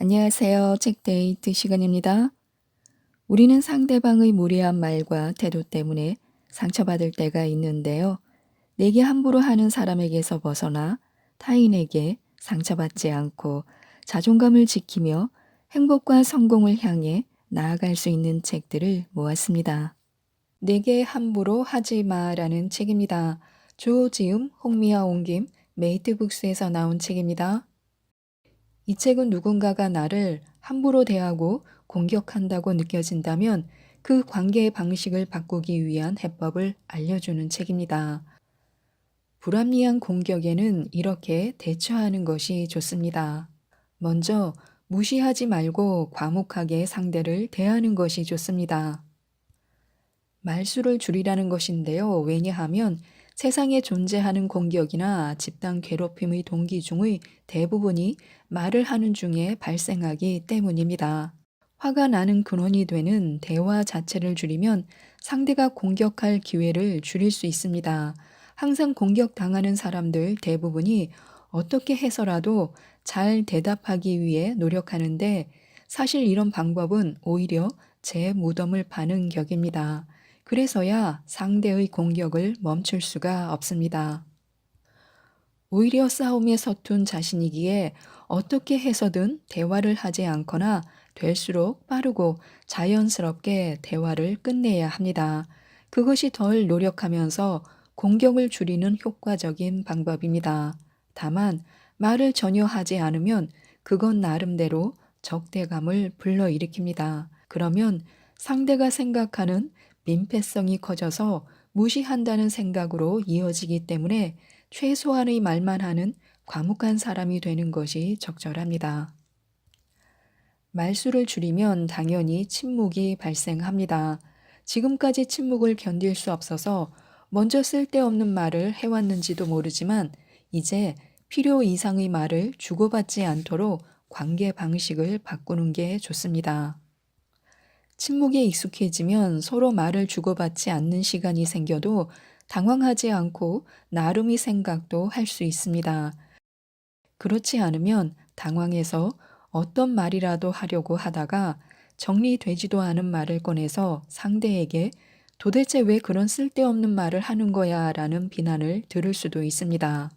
안녕하세요. 책데이트 시간입니다. 우리는 상대방의 무례한 말과 태도 때문에 상처받을 때가 있는데요. 내게 함부로 하는 사람에게서 벗어나 타인에게 상처받지 않고 자존감을 지키며 행복과 성공을 향해 나아갈 수 있는 책들을 모았습니다. 내게 함부로 하지 마라는 책입니다. 조지음, 홍미아 옹김, 메이트북스에서 나온 책입니다. 이 책은 누군가가 나를 함부로 대하고 공격한다고 느껴진다면 그 관계의 방식을 바꾸기 위한 해법을 알려주는 책입니다. 불합리한 공격에는 이렇게 대처하는 것이 좋습니다. 먼저 무시하지 말고 과묵하게 상대를 대하는 것이 좋습니다. 말수를 줄이라는 것인데요. 왜냐하면 세상에 존재하는 공격이나 집단 괴롭힘의 동기 중의 대부분이 말을 하는 중에 발생하기 때문입니다. 화가 나는 근원이 되는 대화 자체를 줄이면 상대가 공격할 기회를 줄일 수 있습니다. 항상 공격당하는 사람들 대부분이 어떻게 해서라도 잘 대답하기 위해 노력하는데 사실 이런 방법은 오히려 제 무덤을 파는 격입니다. 그래서야 상대의 공격을 멈출 수가 없습니다. 오히려 싸움에 서툰 자신이기에 어떻게 해서든 대화를 하지 않거나 될수록 빠르고 자연스럽게 대화를 끝내야 합니다. 그것이 덜 노력하면서 공격을 줄이는 효과적인 방법입니다. 다만 말을 전혀 하지 않으면 그건 나름대로 적대감을 불러일으킵니다. 그러면 상대가 생각하는 민폐성이 커져서 무시한다는 생각으로 이어지기 때문에 최소한의 말만 하는 과묵한 사람이 되는 것이 적절합니다. 말수를 줄이면 당연히 침묵이 발생합니다. 지금까지 침묵을 견딜 수 없어서 먼저 쓸데없는 말을 해왔는지도 모르지만 이제 필요 이상의 말을 주고받지 않도록 관계 방식을 바꾸는 게 좋습니다. 침묵에 익숙해지면 서로 말을 주고받지 않는 시간이 생겨도 당황하지 않고 나름의 생각도 할 수 있습니다. 그렇지 않으면 당황해서 어떤 말이라도 하려고 하다가 정리되지도 않은 말을 꺼내서 상대에게 도대체 왜 그런 쓸데없는 말을 하는 거야 라는 비난을 들을 수도 있습니다.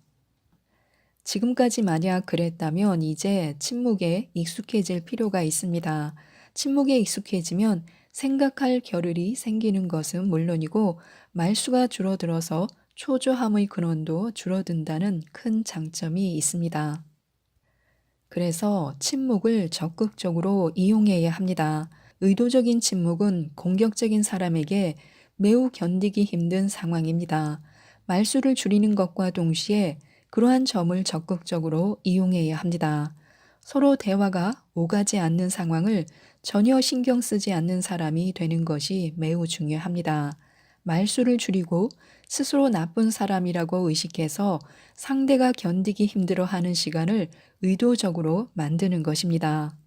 지금까지 만약 그랬다면 이제 침묵에 익숙해질 필요가 있습니다. 침묵에 익숙해지면 생각할 겨를이 생기는 것은 물론이고 말수가 줄어들어서 초조함의 근원도 줄어든다는 큰 장점이 있습니다. 그래서 침묵을 적극적으로 이용해야 합니다. 의도적인 침묵은 공격적인 사람에게 매우 견디기 힘든 상황입니다. 말수를 줄이는 것과 동시에 그러한 점을 적극적으로 이용해야 합니다. 서로 대화가 오가지 않는 상황을 전혀 신경 쓰지 않는 사람이 되는 것이 매우 중요합니다. 말수를 줄이고 스스로 나쁜 사람이라고 의식해서 상대가 견디기 힘들어하는 시간을 의도적으로 만드는 것입니다.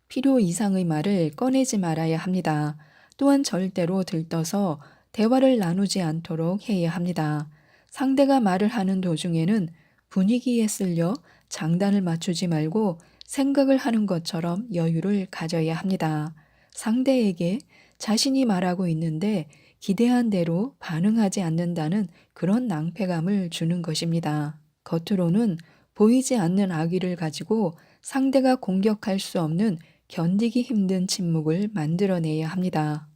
필요 이상의 말을 꺼내지 말아야 합니다. 또한 절대로 들떠서 대화를 나누지 않도록 해야 합니다. 상대가 말을 하는 도중에는 분위기에 쓸려 장단을 맞추지 말고 생각을 하는 것처럼 여유를 가져야 합니다. 상대에게 자신이 말하고 있는데 기대한 대로 반응하지 않는다는 그런 낭패감을 주는 것입니다. 겉으로는 보이지 않는 악의를 가지고 상대가 공격할 수 없는 견디기 힘든 침묵을 만들어내야 합니다.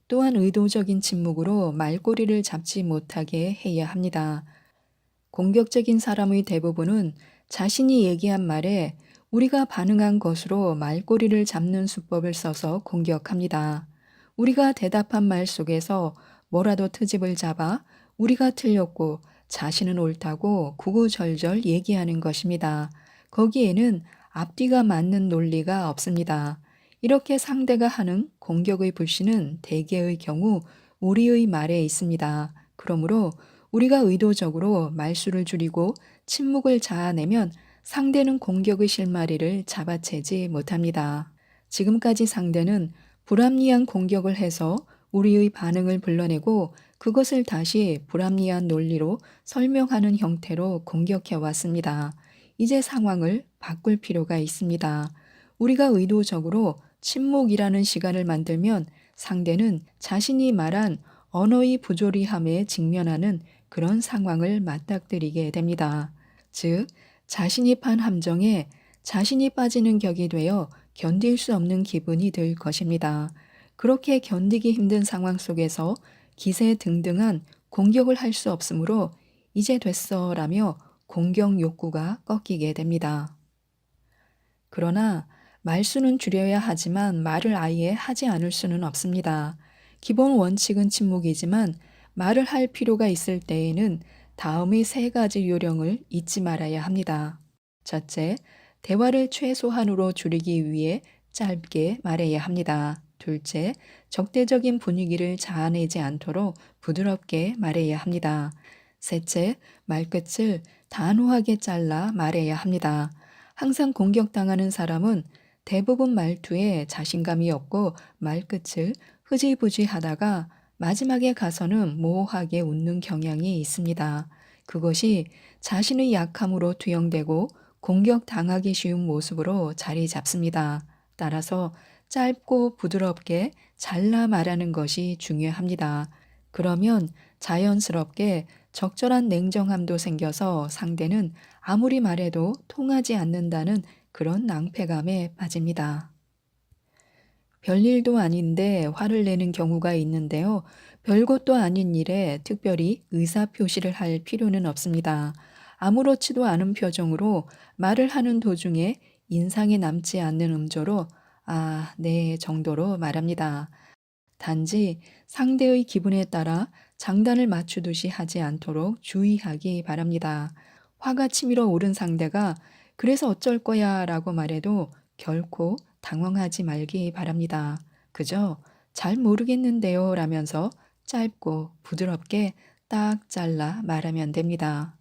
또한 의도적인 침묵으로 말꼬리를 잡지 못하게 해야 합니다. 공격적인 사람의 대부분은 자신이 얘기한 말에 우리가 반응한 것으로 말꼬리를 잡는 수법을 써서 공격합니다. 우리가 대답한 말 속에서 뭐라도 트집을 잡아 우리가 틀렸고 자신은 옳다고 구구절절 얘기하는 것입니다. 거기에는 앞뒤가 맞는 논리가 없습니다. 이렇게 상대가 하는 공격의 불씨는 대개의 경우 우리의 말에 있습니다. 그러므로 우리가 의도적으로 말수를 줄이고 침묵을 자아내면 상대는 공격의 실마리를 잡아채지 못합니다. 지금까지 상대는 불합리한 공격을 해서 우리의 반응을 불러내고 그것을 다시 불합리한 논리로 설명하는 형태로 공격해 왔습니다. 이제 상황을 바꿀 필요가 있습니다. 우리가 의도적으로 침묵이라는 시간을 만들면 상대는 자신이 말한 언어의 부조리함에 직면하는 그런 상황을 맞닥뜨리게 됩니다. 즉, 자신이 판 함정에 자신이 빠지는 격이 되어 견딜 수 없는 기분이 들 것입니다. 그렇게 견디기 힘든 상황 속에서 기세등등한 공격을 할 수 없으므로 이제 됐어 라며 공격 욕구가 꺾이게 됩니다. 그러나 말수는 줄여야 하지만 말을 아예 하지 않을 수는 없습니다. 기본 원칙은 침묵이지만 말을 할 필요가 있을 때에는 다음의 세 가지 요령을 잊지 말아야 합니다. 첫째, 대화를 최소한으로 줄이기 위해 짧게 말해야 합니다. 둘째, 적대적인 분위기를 자아내지 않도록 부드럽게 말해야 합니다. 셋째, 말끝을 단호하게 잘라 말해야 합니다. 항상 공격당하는 사람은 대부분 말투에 자신감이 없고 말끝을 흐지부지 하다가 마지막에 가서는 모호하게 웃는 경향이 있습니다. 그것이 자신의 약함으로 투영되고 공격당하기 쉬운 모습으로 자리 잡습니다. 따라서 짧고 부드럽게 잘라 말하는 것이 중요합니다. 그러면 자연스럽게 적절한 냉정함도 생겨서 상대는 아무리 말해도 통하지 않는다는 그런 낭패감에 빠집니다. 별일도 아닌데 화를 내는 경우가 있는데요. 별것도 아닌 일에 특별히 의사표시를 할 필요는 없습니다. 아무렇지도 않은 표정으로 말을 하는 도중에 인상에 남지 않는 음조로 아, 네 정도로 말합니다. 단지 상대의 기분에 따라 장단을 맞추듯이 하지 않도록 주의하기 바랍니다. 화가 치밀어 오른 상대가 그래서 어쩔 거야 라고 말해도 결코 당황하지 말기 바랍니다. 그저 잘 모르겠는데요 라면서 짧고 부드럽게 딱 잘라 말하면 됩니다.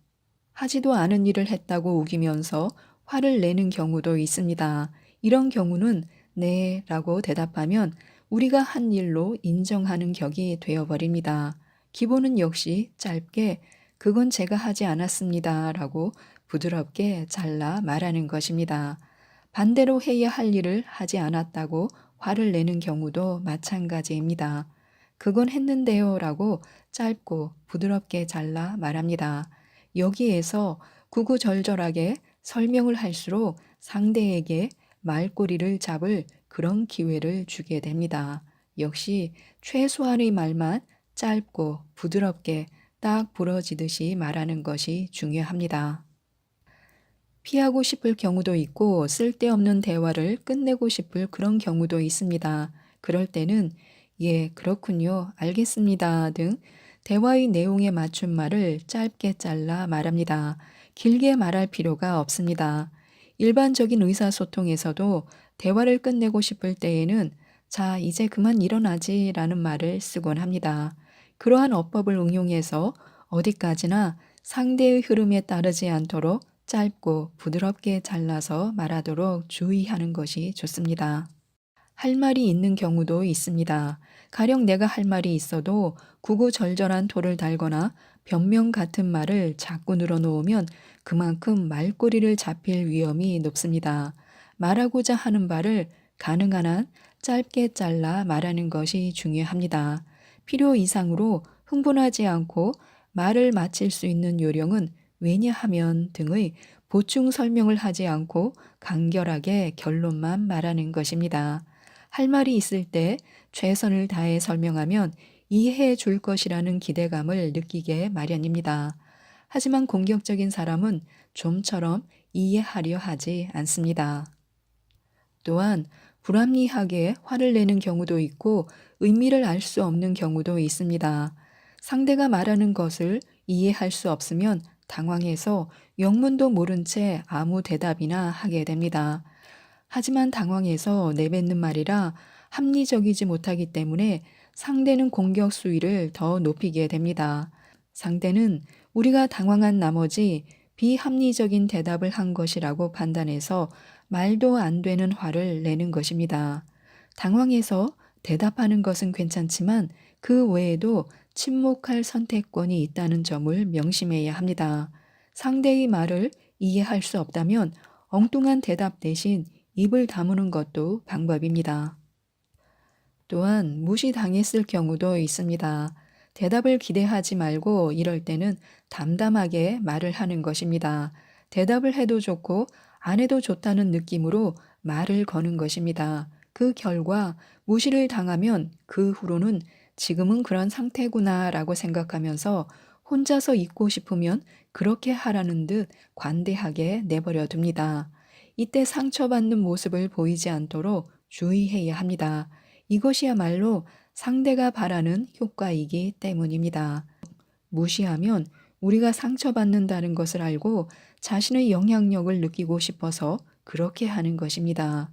하지도 않은 일을 했다고 우기면서 화를 내는 경우도 있습니다. 이런 경우는 네 라고 대답하면 우리가 한 일로 인정하는 격이 되어버립니다. 기본은 역시 짧게 그건 제가 하지 않았습니다 라고 부드럽게 잘라 말하는 것입니다. 반대로 해야 할 일을 하지 않았다고 화를 내는 경우도 마찬가지입니다. 그건 했는데요 라고 짧고 부드럽게 잘라 말합니다. 여기에서 구구절절하게 설명을 할수록 상대에게 말꼬리를 잡을 그런 기회를 주게 됩니다. 역시 최소한의 말만 짧고 부드럽게 딱 부러지듯이 말하는 것이 중요합니다. 피하고 싶을 경우도 있고 쓸데없는 대화를 끝내고 싶을 그런 경우도 있습니다. 그럴 때는 예, 그렇군요. 알겠습니다. 등 대화의 내용에 맞춘 말을 짧게 잘라 말합니다. 길게 말할 필요가 없습니다. 일반적인 의사소통에서도 대화를 끝내고 싶을 때에는 자, 이제 그만 일어나지 라는 말을 쓰곤 합니다. 그러한 어법을 응용해서 어디까지나 상대의 흐름에 따르지 않도록 짧고 부드럽게 잘라서 말하도록 주의하는 것이 좋습니다. 할 말이 있는 경우도 있습니다. 가령 내가 할 말이 있어도 구구절절한 토를 달거나 변명 같은 말을 자꾸 늘어놓으면 그만큼 말꼬리를 잡힐 위험이 높습니다. 말하고자 하는 바를 가능한 한 짧게 잘라 말하는 것이 중요합니다. 필요 이상으로 흥분하지 않고 말을 마칠 수 있는 요령은 왜냐하면 등의 보충 설명을 하지 않고 간결하게 결론만 말하는 것입니다. 할 말이 있을 때 최선을 다해 설명하면 이해해 줄 것이라는 기대감을 느끼게 마련입니다. 하지만 공격적인 사람은 좀처럼 이해하려 하지 않습니다. 또한 불합리하게 화를 내는 경우도 있고 의미를 알 수 없는 경우도 있습니다. 상대가 말하는 것을 이해할 수 없으면 당황해서 영문도 모른 채 아무 대답이나 하게 됩니다. 하지만 당황해서 내뱉는 말이라 합리적이지 못하기 때문에 상대는 공격 수위를 더 높이게 됩니다. 상대는 우리가 당황한 나머지 비합리적인 대답을 한 것이라고 판단해서 말도 안 되는 화를 내는 것입니다. 당황해서 대답하는 것은 괜찮지만 그 외에도 침묵할 선택권이 있다는 점을 명심해야 합니다. 상대의 말을 이해할 수 없다면 엉뚱한 대답 대신 입을 다무는 것도 방법입니다. 또한 무시당했을 경우도 있습니다. 대답을 기대하지 말고 이럴 때는 담담하게 말을 하는 것입니다. 대답을 해도 좋고 안 해도 좋다는 느낌으로 말을 거는 것입니다. 그 결과 무시를 당하면 그 후로는 지금은 그런 상태구나 라고 생각하면서 혼자서 있고 싶으면 그렇게 하라는 듯 관대하게 내버려 둡니다. 이때 상처받는 모습을 보이지 않도록 주의해야 합니다. 이것이야말로 상대가 바라는 효과이기 때문입니다. 무시하면 우리가 상처받는다는 것을 알고 자신의 영향력을 느끼고 싶어서 그렇게 하는 것입니다.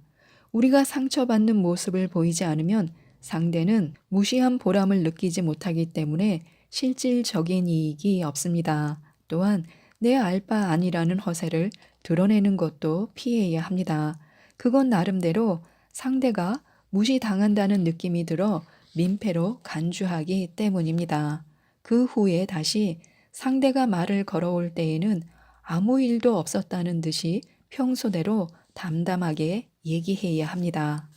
우리가 상처받는 모습을 보이지 않으면 상대는 무시한 보람을 느끼지 못하기 때문에 실질적인 이익이 없습니다. 또한 내 알 바 아니라는 허세를 드러내는 것도 피해야 합니다. 그건 나름대로 상대가 무시당한다는 느낌이 들어 민폐로 간주하기 때문입니다. 그 후에 다시 상대가 말을 걸어올 때에는 아무 일도 없었다는 듯이 평소대로 담담하게 얘기해야 합니다.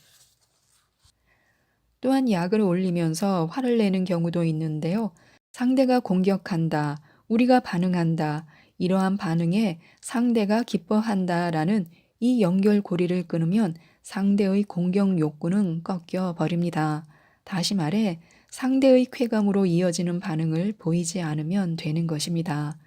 또한 약을 올리면서 화를 내는 경우도 있는데요. 상대가 공격한다, 우리가 반응한다, 이러한 반응에 상대가 기뻐한다라는 이 연결고리를 끊으면 상대의 공격 욕구는 꺾여 버립니다. 다시 말해 상대의 쾌감으로 이어지는 반응을 보이지 않으면 되는 것입니다.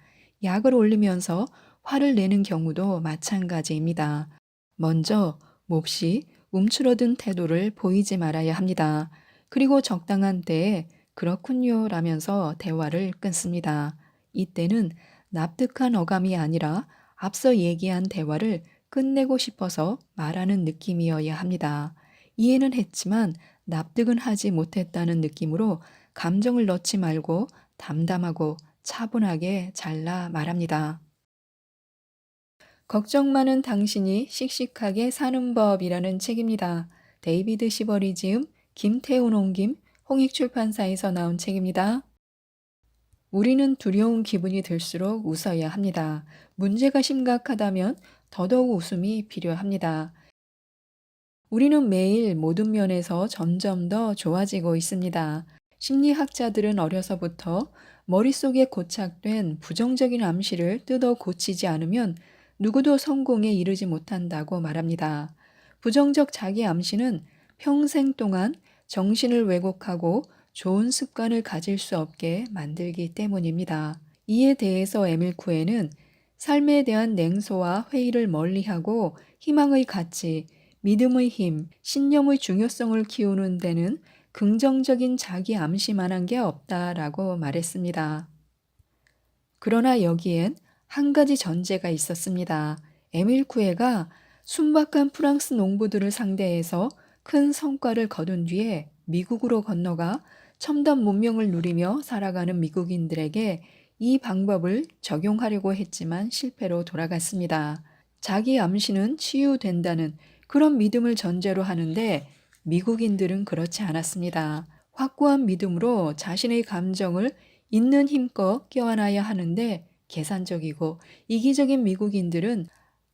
약을 올리면서 화를 내는 경우도 마찬가지입니다. 먼저 몹시 움츠러든 태도를 보이지 말아야 합니다. 그리고 적당한 때에 그렇군요 라면서 대화를 끊습니다. 이때는 납득한 어감이 아니라 앞서 얘기한 대화를 끝내고 싶어서 말하는 느낌이어야 합니다. 이해는 했지만 납득은 하지 못했다는 느낌으로 감정을 넣지 말고 담담하고 차분하게 잘라 말합니다. 걱정 많은 당신이 씩씩하게 사는 법이라는 책입니다. 데이비드 시버리 지음, 김태훈 옮김, 홍익출판사에서 나온 책입니다. 우리는 두려운 기분이 들수록 웃어야 합니다. 문제가 심각하다면 더더욱 웃음이 필요합니다. 우리는 매일 모든 면에서 점점 더 좋아지고 있습니다. 심리학자들은 어려서부터 머릿속에 고착된 부정적인 암시를 뜯어 고치지 않으면 누구도 성공에 이르지 못한다고 말합니다. 부정적 자기 암시는 평생 동안 정신을 왜곡하고 좋은 습관을 가질 수 없게 만들기 때문입니다. 이에 대해서 에밀 쿠에는 삶에 대한 냉소와 회의를 멀리하고 희망의 가치, 믿음의 힘, 신념의 중요성을 키우는 데는 긍정적인 자기 암시만한 게 없다라고 말했습니다. 그러나 여기엔 한 가지 전제가 있었습니다. 에밀 쿠에가 순박한 프랑스 농부들을 상대해서 큰 성과를 거둔 뒤에 미국으로 건너가 첨단 문명을 누리며 살아가는 미국인들에게 이 방법을 적용하려고 했지만 실패로 돌아갔습니다. 자기 암시는 치유된다는 그런 믿음을 전제로 하는데 미국인들은 그렇지 않았습니다. 확고한 믿음으로 자신의 감정을 있는 힘껏 껴안아야 하는데 계산적이고 이기적인 미국인들은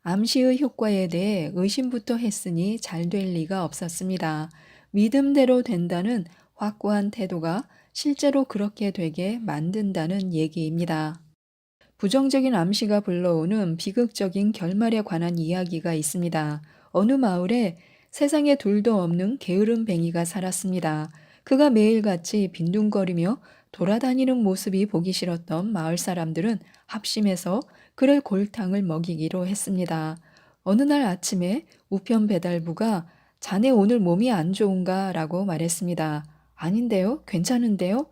암시의 효과에 대해 의심부터 했으니 잘 될 리가 없었습니다. 믿음대로 된다는 확고한 태도가 실제로 그렇게 되게 만든다는 얘기입니다. 부정적인 암시가 불러오는 비극적인 결말에 관한 이야기가 있습니다. 어느 마을에 세상에 둘도 없는 게으름뱅이가 살았습니다. 그가 매일같이 빈둥거리며 돌아다니는 모습이 보기 싫었던 마을 사람들은 합심해서 그를 골탕을 먹이기로 했습니다. 어느 날 아침에 우편 배달부가 자네 오늘 몸이 안 좋은가? 라고 말했습니다. 아닌데요? 괜찮은데요?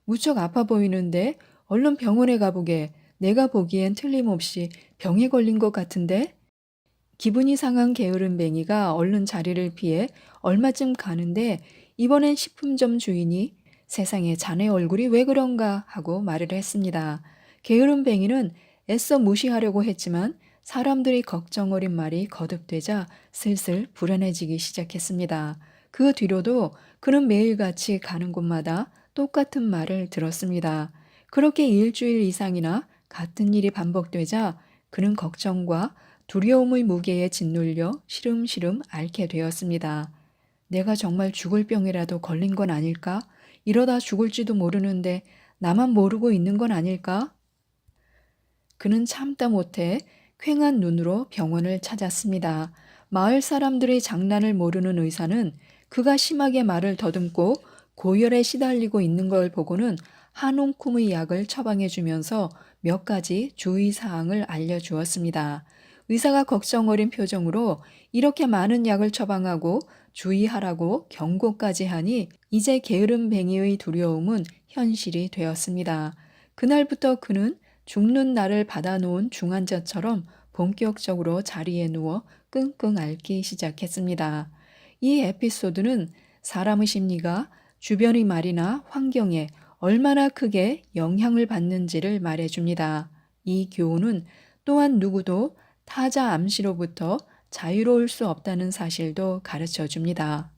무척 아파 보이는데 얼른 병원에 가보게. 내가 보기엔 틀림없이 병에 걸린 것 같은데? 기분이 상한 게으름뱅이가 얼른 자리를 피해 얼마쯤 가는데 이번엔 식품점 주인이 세상에 자네 얼굴이 왜 그런가 하고 말을 했습니다. 게으름뱅이는 애써 무시하려고 했지만 사람들이 걱정 어린 말이 거듭되자 슬슬 불안해지기 시작했습니다. 그 뒤로도 그는 매일같이 가는 곳마다 똑같은 말을 들었습니다. 그렇게 일주일 이상이나 같은 일이 반복되자 그는 걱정과 두려움의 무게에 짓눌려 시름시름 앓게 되었습니다. 내가 정말 죽을 병이라도 걸린 건 아닐까? 이러다 죽을지도 모르는데 나만 모르고 있는 건 아닐까? 그는 참다 못해 퀭한 눈으로 병원을 찾았습니다. 마을 사람들의 장난을 모르는 의사는 그가 심하게 말을 더듬고 고열에 시달리고 있는 걸 보고는 한 움큼의 약을 처방해 주면서 몇 가지 주의사항을 알려주었습니다. 의사가 걱정 어린 표정으로 이렇게 많은 약을 처방하고 주의하라고 경고까지 하니 이제 게으름뱅이의 두려움은 현실이 되었습니다. 그날부터 그는 죽는 날을 받아놓은 중환자처럼 본격적으로 자리에 누워 끙끙 앓기 시작했습니다. 이 에피소드는 사람의 심리가 주변의 말이나 환경에 얼마나 크게 영향을 받는지를 말해줍니다. 이 교훈은 또한 누구도 타자 암시로부터 자유로울 수 없다는 사실도 가르쳐 줍니다.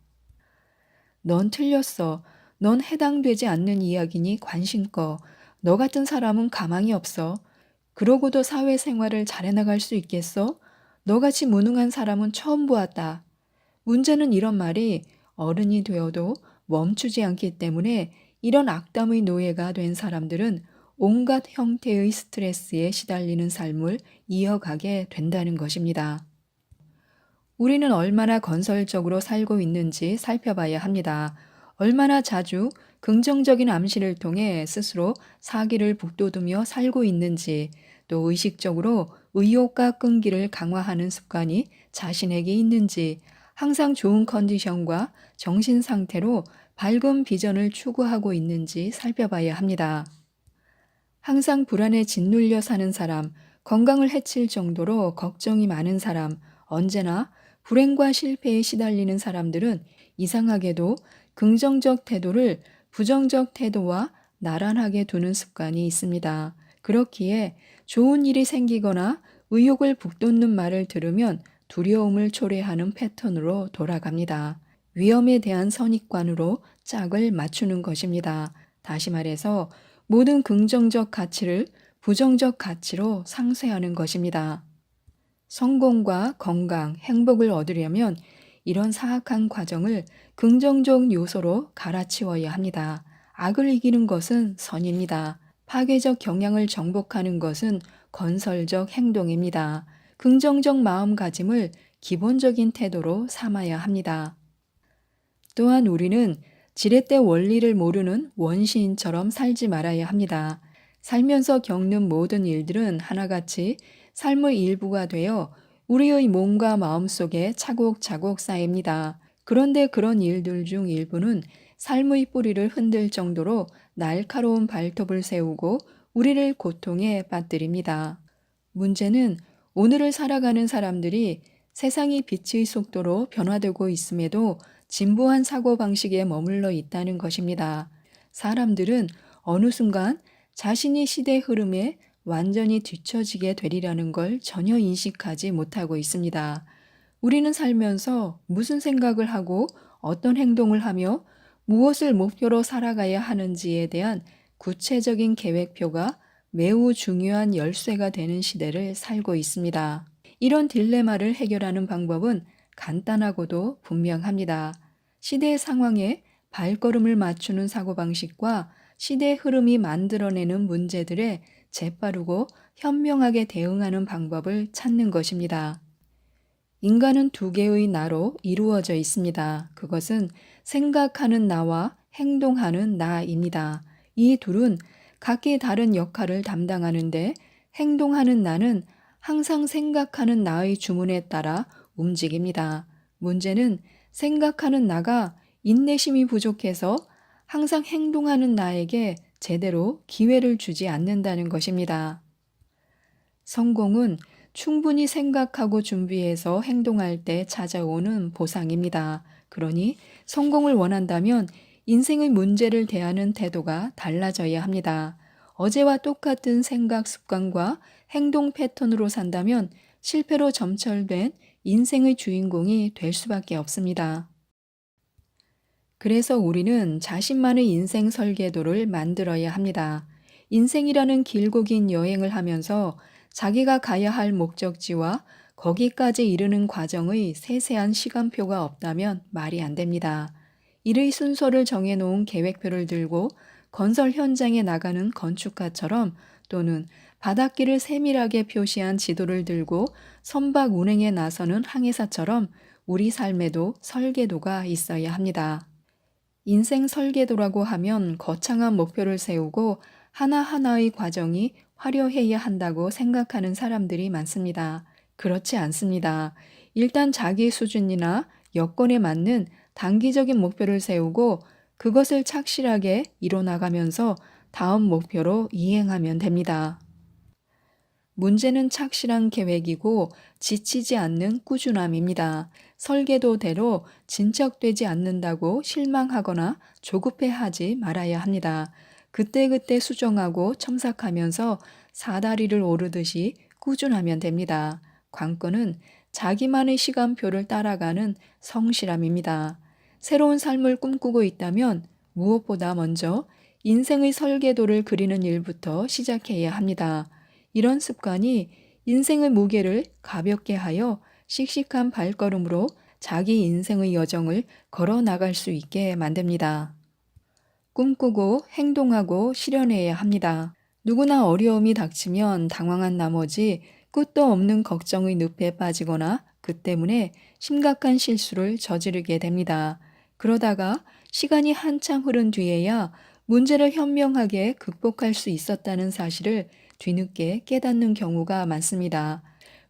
넌 틀렸어. 넌 해당되지 않는 이야기니 관심 꺼. 너 같은 사람은 가망이 없어. 그러고도 사회생활을 잘해나갈 수 있겠어? 너같이 무능한 사람은 처음 보았다. 문제는 이런 말이 어른이 되어도 멈추지 않기 때문에 이런 악담의 노예가 된 사람들은 온갖 형태의 스트레스에 시달리는 삶을 이어가게 된다는 것입니다. 우리는 얼마나 건설적으로 살고 있는지 살펴봐야 합니다. 얼마나 자주 긍정적인 암시를 통해 스스로 사기를 북돋우며 살고 있는지, 또 의식적으로 의욕과 끈기를 강화하는 습관이 자신에게 있는지, 항상 좋은 컨디션과 정신 상태로 밝은 비전을 추구하고 있는지 살펴봐야 합니다. 항상 불안에 짓눌려 사는 사람, 건강을 해칠 정도로 걱정이 많은 사람, 언제나 불행과 실패에 시달리는 사람들은 이상하게도 긍정적 태도를 부정적 태도와 나란하게 두는 습관이 있습니다. 그렇기에 좋은 일이 생기거나 의욕을 북돋는 말을 들으면 두려움을 초래하는 패턴으로 돌아갑니다. 위험에 대한 선입관으로 짝을 맞추는 것입니다. 다시 말해서 모든 긍정적 가치를 부정적 가치로 상쇄하는 것입니다. 성공과 건강, 행복을 얻으려면 이런 사악한 과정을 긍정적 요소로 갈아치워야 합니다. 악을 이기는 것은 선입니다. 파괴적 경향을 정복하는 것은 건설적 행동입니다. 긍정적 마음가짐을 기본적인 태도로 삼아야 합니다. 또한 우리는 지렛대 원리를 모르는 원시인처럼 살지 말아야 합니다. 살면서 겪는 모든 일들은 하나같이 삶의 일부가 되어 우리의 몸과 마음 속에 차곡차곡 쌓입니다. 그런데 그런 일들 중 일부는 삶의 뿌리를 흔들 정도로 날카로운 발톱을 세우고 우리를 고통에 빠뜨립니다. 문제는 오늘을 살아가는 사람들이 세상이 빛의 속도로 변화되고 있음에도 진보한 사고방식에 머물러 있다는 것입니다. 사람들은 어느 순간 자신이 시대 흐름에 완전히 뒤처지게 되리라는 걸 전혀 인식하지 못하고 있습니다. 우리는 살면서 무슨 생각을 하고 어떤 행동을 하며 무엇을 목표로 살아가야 하는지에 대한 구체적인 계획표가 매우 중요한 열쇠가 되는 시대를 살고 있습니다. 이런 딜레마를 해결하는 방법은 간단하고도 분명합니다. 시대의 상황에 발걸음을 맞추는 사고방식과 시대의 흐름이 만들어내는 문제들에 재빠르고 현명하게 대응하는 방법을 찾는 것입니다. 인간은 두 개의 나로 이루어져 있습니다. 그것은 생각하는 나와 행동하는 나입니다. 이 둘은 각기 다른 역할을 담당하는데 행동하는 나는 항상 생각하는 나의 주문에 따라 움직입니다. 문제는 생각하는 나가 인내심이 부족해서 항상 행동하는 나에게 제대로 기회를 주지 않는다는 것입니다. 성공은 충분히 생각하고 준비해서 행동할 때 찾아오는 보상입니다. 그러니 성공을 원한다면 인생의 문제를 대하는 태도가 달라져야 합니다. 어제와 똑같은 생각 습관과 행동 패턴으로 산다면 실패로 점철된 인생의 주인공이 될 수밖에 없습니다. 그래서 우리는 자신만의 인생 설계도를 만들어야 합니다. 인생이라는 길고 긴 여행을 하면서 자기가 가야 할 목적지와 거기까지 이르는 과정의 세세한 시간표가 없다면 말이 안 됩니다. 일의 순서를 정해놓은 계획표를 들고 건설 현장에 나가는 건축가처럼 또는 바닷길을 세밀하게 표시한 지도를 들고 선박 운행에 나서는 항해사처럼 우리 삶에도 설계도가 있어야 합니다. 인생 설계도라고 하면 거창한 목표를 세우고 하나하나의 과정이 화려해야 한다고 생각하는 사람들이 많습니다. 그렇지 않습니다. 일단 자기 수준이나 여건에 맞는 단기적인 목표를 세우고 그것을 착실하게 이뤄나가면서 다음 목표로 이행하면 됩니다. 문제는 착실한 계획이고 지치지 않는 꾸준함입니다. 설계도대로 진척되지 않는다고 실망하거나 조급해하지 말아야 합니다. 그때그때 수정하고 첨삭하면서 사다리를 오르듯이 꾸준하면 됩니다. 관건은 자기만의 시간표를 따라가는 성실함입니다. 새로운 삶을 꿈꾸고 있다면 무엇보다 먼저 인생의 설계도를 그리는 일부터 시작해야 합니다. 이런 습관이 인생의 무게를 가볍게 하여 씩씩한 발걸음으로 자기 인생의 여정을 걸어 나갈 수 있게 만듭니다. 꿈꾸고 행동하고 실현해야 합니다. 누구나 어려움이 닥치면 당황한 나머지 끝도 없는 걱정의 늪에 빠지거나 그 때문에 심각한 실수를 저지르게 됩니다. 그러다가 시간이 한참 흐른 뒤에야 문제를 현명하게 극복할 수 있었다는 사실을 뒤늦게 깨닫는 경우가 많습니다.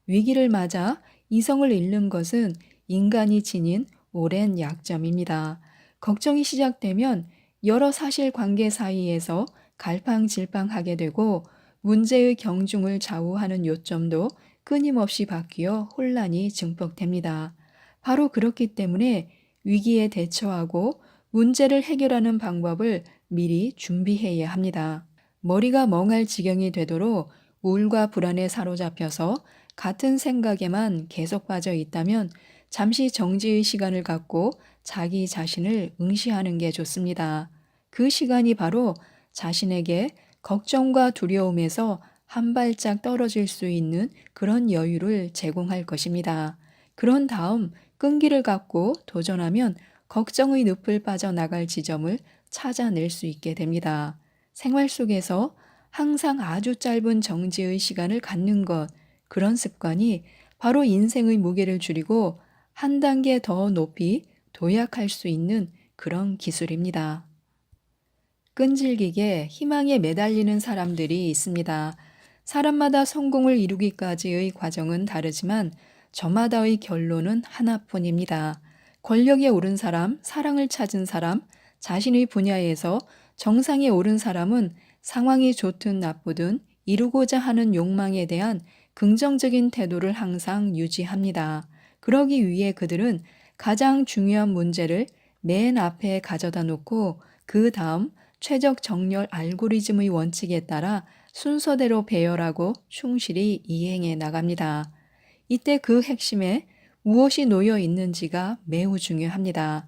위기를 맞아 이성을 잃는 것은 인간이 지닌 오랜 약점입니다. 걱정이 시작되면 여러 사실관계 사이에서 갈팡질팡하게 되고 문제의 경중을 좌우하는 요점도 끊임없이 바뀌어 혼란이 증폭됩니다. 바로 그렇기 때문에 위기에 대처하고 문제를 해결하는 방법을 미리 준비해야 합니다. 머리가 멍할 지경이 되도록 우울과 불안에 사로잡혀서 같은 생각에만 계속 빠져 있다면 잠시 정지의 시간을 갖고 자기 자신을 응시하는 게 좋습니다. 그 시간이 바로 자신에게 걱정과 두려움에서 한 발짝 떨어질 수 있는 그런 여유를 제공할 것입니다. 그런 다음 끈기를 갖고 도전하면 걱정의 늪을 빠져나갈 지점을 찾아낼 수 있게 됩니다. 생활 속에서 항상 아주 짧은 정지의 시간을 갖는 것, 그런 습관이 바로 인생의 무게를 줄이고 한 단계 더 높이 도약할 수 있는 그런 기술입니다. 끈질기게 희망에 매달리는 사람들이 있습니다. 사람마다 성공을 이루기까지의 과정은 다르지만 저마다의 결론은 하나뿐입니다. 권력에 오른 사람, 사랑을 찾은 사람, 자신의 분야에서 정상에 오른 사람은 상황이 좋든 나쁘든 이루고자 하는 욕망에 대한 긍정적인 태도를 항상 유지합니다. 그러기 위해 그들은 가장 중요한 문제를 맨 앞에 가져다 놓고 그 다음 최적 정렬 알고리즘의 원칙에 따라 순서대로 배열하고 충실히 이행해 나갑니다. 이때 그 핵심에 무엇이 놓여 있는지가 매우 중요합니다.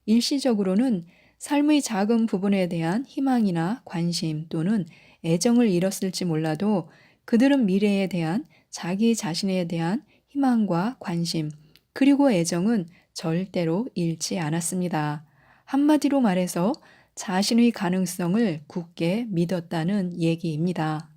일시적으로는 삶의 작은 부분에 대한 희망이나 관심 또는 애정을 잃었을지 몰라도 그들은 미래에 대한 자기 자신에 대한 희망과 관심 그리고 애정은 절대로 잃지 않았습니다. 한마디로 말해서 자신의 가능성을 굳게 믿었다는 얘기입니다.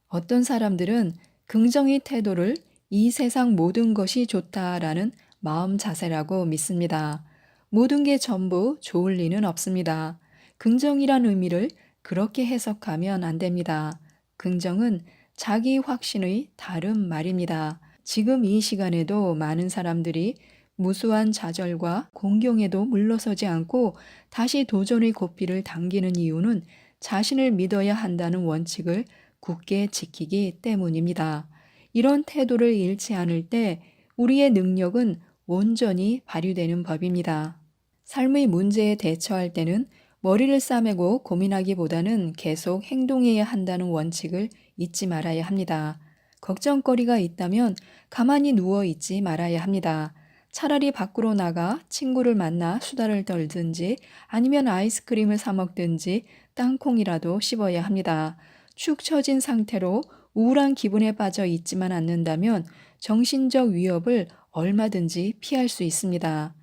어떤 사람들은 긍정의 태도를 이 세상 모든 것이 좋다라는 마음 자세라고 믿습니다. 모든 게 전부 좋을 리는 없습니다. 긍정이란 의미를 그렇게 해석하면 안 됩니다. 긍정은 자기 확신의 다른 말입니다. 지금 이 시간에도 많은 사람들이 무수한 좌절과 공경에도 물러서지 않고 다시 도전의 고삐를 당기는 이유는 자신을 믿어야 한다는 원칙을 굳게 지키기 때문입니다. 이런 태도를 잃지 않을 때 우리의 능력은 온전히 발휘되는 법입니다. 삶의 문제에 대처할 때는 머리를 싸매고 고민하기보다는 계속 행동해야 한다는 원칙을 잊지 말아야 합니다. 걱정거리가 있다면 가만히 누워 있지 말아야 합니다. 차라리 밖으로 나가 친구를 만나 수다를 떨든지 아니면 아이스크림을 사 먹든지 땅콩이라도 씹어야 합니다. 축 처진 상태로 우울한 기분에 빠져 있지만 않는다면 정신적 위협을 얼마든지 피할 수 있습니다.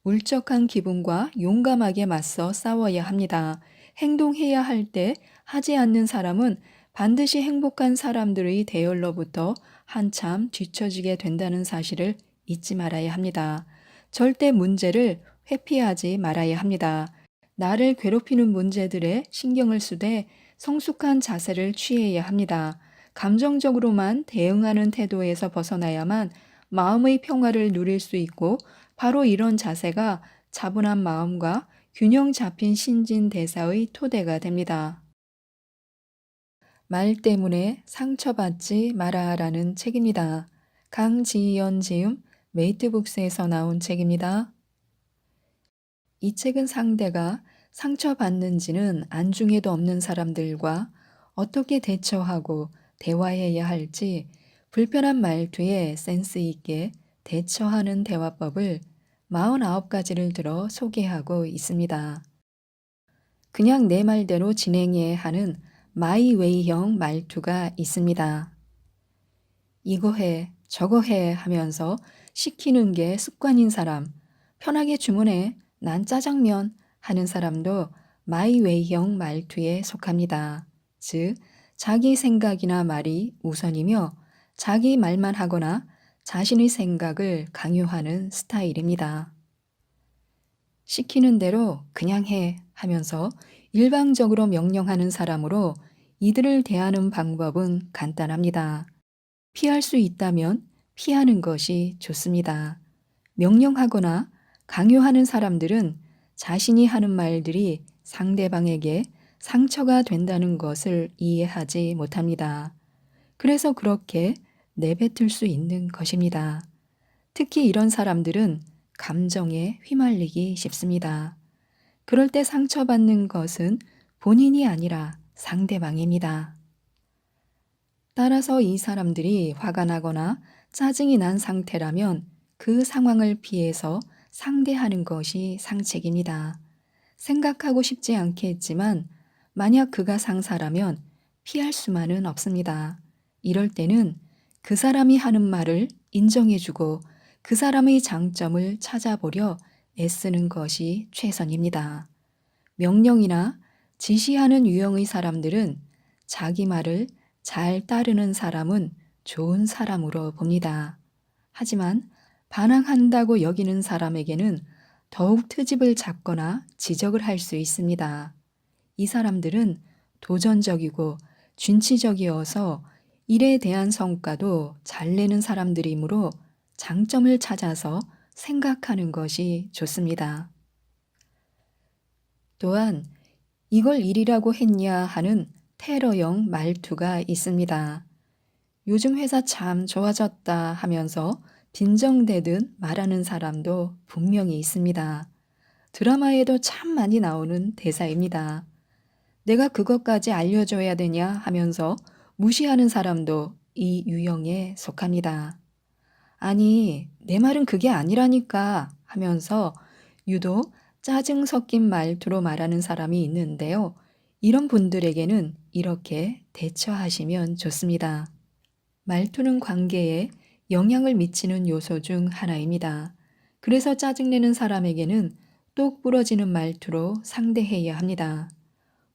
울적한 기분과 용감하게 맞서 싸워야 합니다. 행동해야 할 때 하지 않는 사람은 반드시 행복한 사람들의 대열로부터 한참 뒤처지게 된다는 사실을 잊지 말아야 합니다. 절대 문제를 회피하지 말아야 합니다. 나를 괴롭히는 문제들에 신경을 쓰되 성숙한 자세를 취해야 합니다. 감정적으로만 대응하는 태도에서 벗어나야만 마음의 평화를 누릴 수 있고 바로 이런 자세가 차분한 마음과 균형 잡힌 신진대사의 토대가 됩니다. 말 때문에 상처받지 마라라는 책입니다. 강지연 지음 메이트북스에서 나온 책입니다. 이 책은 상대가 상처받는지는 안중에도 없는 사람들과 어떻게 대처하고 대화해야 할지 불편한 말투에 센스 있게 대처하는 대화법을 49가지를 들어 소개하고 있습니다. 그냥 내 말대로 진행해야 하는 마이웨이형 말투가 있습니다. 이거 해, 저거 해 하면서 시키는 게 습관인 사람, 편하게 주문해, 난 짜장면 하는 사람도 마이웨이형 말투에 속합니다. 즉, 자기 생각이나 말이 우선이며 자기 말만 하거나 자신의 생각을 강요하는 스타일입니다. 시키는 대로 그냥 해 하면서 일방적으로 명령하는 사람으로 이들을 대하는 방법은 간단합니다. 피할 수 있다면 피하는 것이 좋습니다. 명령하거나 강요하는 사람들은 자신이 하는 말들이 상대방에게 상처가 된다는 것을 이해하지 못합니다. 그래서 그렇게 내뱉을 수 있는 것입니다. 특히 이런 사람들은 감정에 휘말리기 쉽습니다. 그럴 때 상처받는 것은 본인이 아니라 상대방입니다. 따라서 이 사람들이 화가 나거나 짜증이 난 상태라면 그 상황을 피해서 상대하는 것이 상책입니다. 생각하고 싶지 않겠지만 만약 그가 상사라면 피할 수만은 없습니다. 이럴 때는 그 사람이 하는 말을 인정해주고 그 사람의 장점을 찾아보려 애쓰는 것이 최선입니다. 명령이나 지시하는 유형의 사람들은 자기 말을 잘 따르는 사람은 좋은 사람으로 봅니다. 하지만 반항한다고 여기는 사람에게는 더욱 트집을 잡거나 지적을 할 수 있습니다. 이 사람들은 도전적이고 준치적이어서 일에 대한 성과도 잘 내는 사람들이므로 장점을 찾아서 생각하는 것이 좋습니다. 또한 이걸 일이라고 했냐 하는 테러형 말투가 있습니다. 요즘 회사 참 좋아졌다 하면서 빈정대듯 말하는 사람도 분명히 있습니다. 드라마에도 참 많이 나오는 대사입니다. 내가 그것까지 알려줘야 되냐 하면서 무시하는 사람도 이 유형에 속합니다. 아니, 내 말은 그게 아니라니까 하면서 유독 짜증 섞인 말투로 말하는 사람이 있는데요. 이런 분들에게는 이렇게 대처하시면 좋습니다. 말투는 관계에 영향을 미치는 요소 중 하나입니다. 그래서 짜증내는 사람에게는 똑 부러지는 말투로 상대해야 합니다.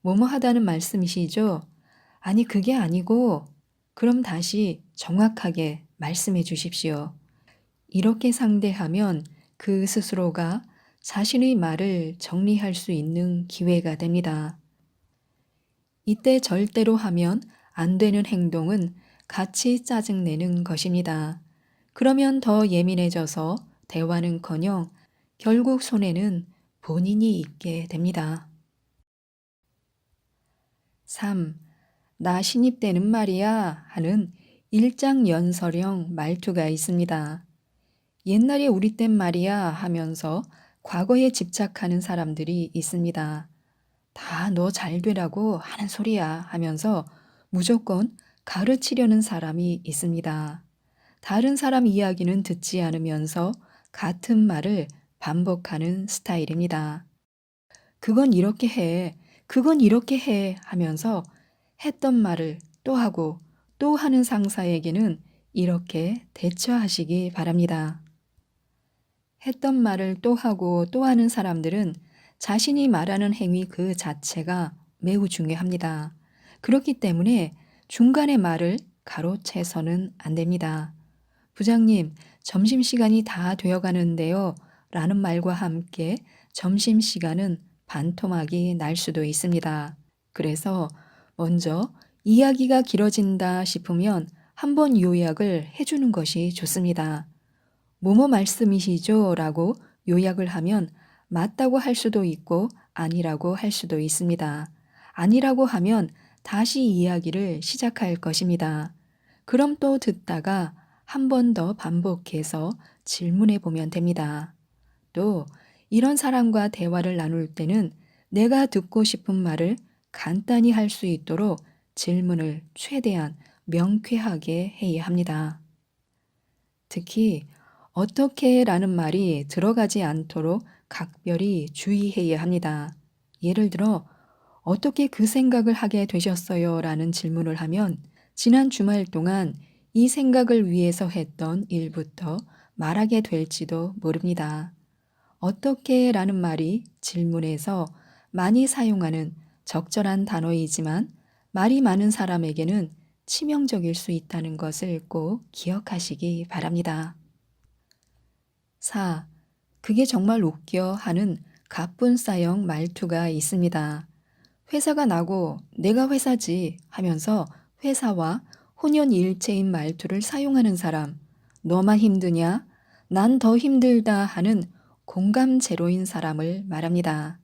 뭐뭐 하다는 말씀이시죠? 아니, 그게 아니고, 그럼 다시 정확하게 말씀해 주십시오. 이렇게 상대하면 그 스스로가 자신의 말을 정리할 수 있는 기회가 됩니다. 이때 절대로 하면 안 되는 행동은 같이 짜증내는 것입니다. 그러면 더 예민해져서 대화는커녕 결국 손해는 본인이 입게 됩니다. 3. 나 신입 때는 말이야 하는 일장연설형 말투가 있습니다. 옛날에 우리 땐 말이야 하면서 과거에 집착하는 사람들이 있습니다. 다 너 잘 되라고 하는 소리야 하면서 무조건 가르치려는 사람이 있습니다. 다른 사람 이야기는 듣지 않으면서 같은 말을 반복하는 스타일입니다. 그건 이렇게 해, 그건 이렇게 해 하면서 했던 말을 또 하고 또 하는 상사에게는 이렇게 대처하시기 바랍니다. 했던 말을 또 하고 또 하는 사람들은 자신이 말하는 행위 그 자체가 매우 중요합니다. 그렇기 때문에 중간에 말을 가로채서는 안 됩니다. 부장님, 점심시간이 다 되어 가는데요. 라는 말과 함께 점심시간은 반토막이 날 수도 있습니다. 그래서 먼저 이야기가 길어진다 싶으면 한번 요약을 해주는 것이 좋습니다. 뭐뭐 말씀이시죠? 라고 요약을 하면 맞다고 할 수도 있고 아니라고 할 수도 있습니다. 아니라고 하면 다시 이야기를 시작할 것입니다. 그럼 또 듣다가 한 번 더 반복해서 질문해 보면 됩니다. 또 이런 사람과 대화를 나눌 때는 내가 듣고 싶은 말을 간단히 할 수 있도록 질문을 최대한 명쾌하게 해야 합니다. 특히 어떻게 라는 말이 들어가지 않도록 각별히 주의해야 합니다. 예를 들어 어떻게 그 생각을 하게 되셨어요? 라는 질문을 하면 지난 주말 동안 이 생각을 위해서 했던 일부터 말하게 될지도 모릅니다. 어떻게 라는 말이 질문에서 많이 사용하는 적절한 단어이지만 말이 많은 사람에게는 치명적일 수 있다는 것을 꼭 기억하시기 바랍니다. 4. 그게 정말 웃겨 하는 갑분싸형 말투가 있습니다. 회사가 나고 내가 회사지 하면서 회사와 혼연일체인 말투를 사용하는 사람, 너만 힘드냐? 난 더 힘들다 하는 공감 제로인 사람을 말합니다.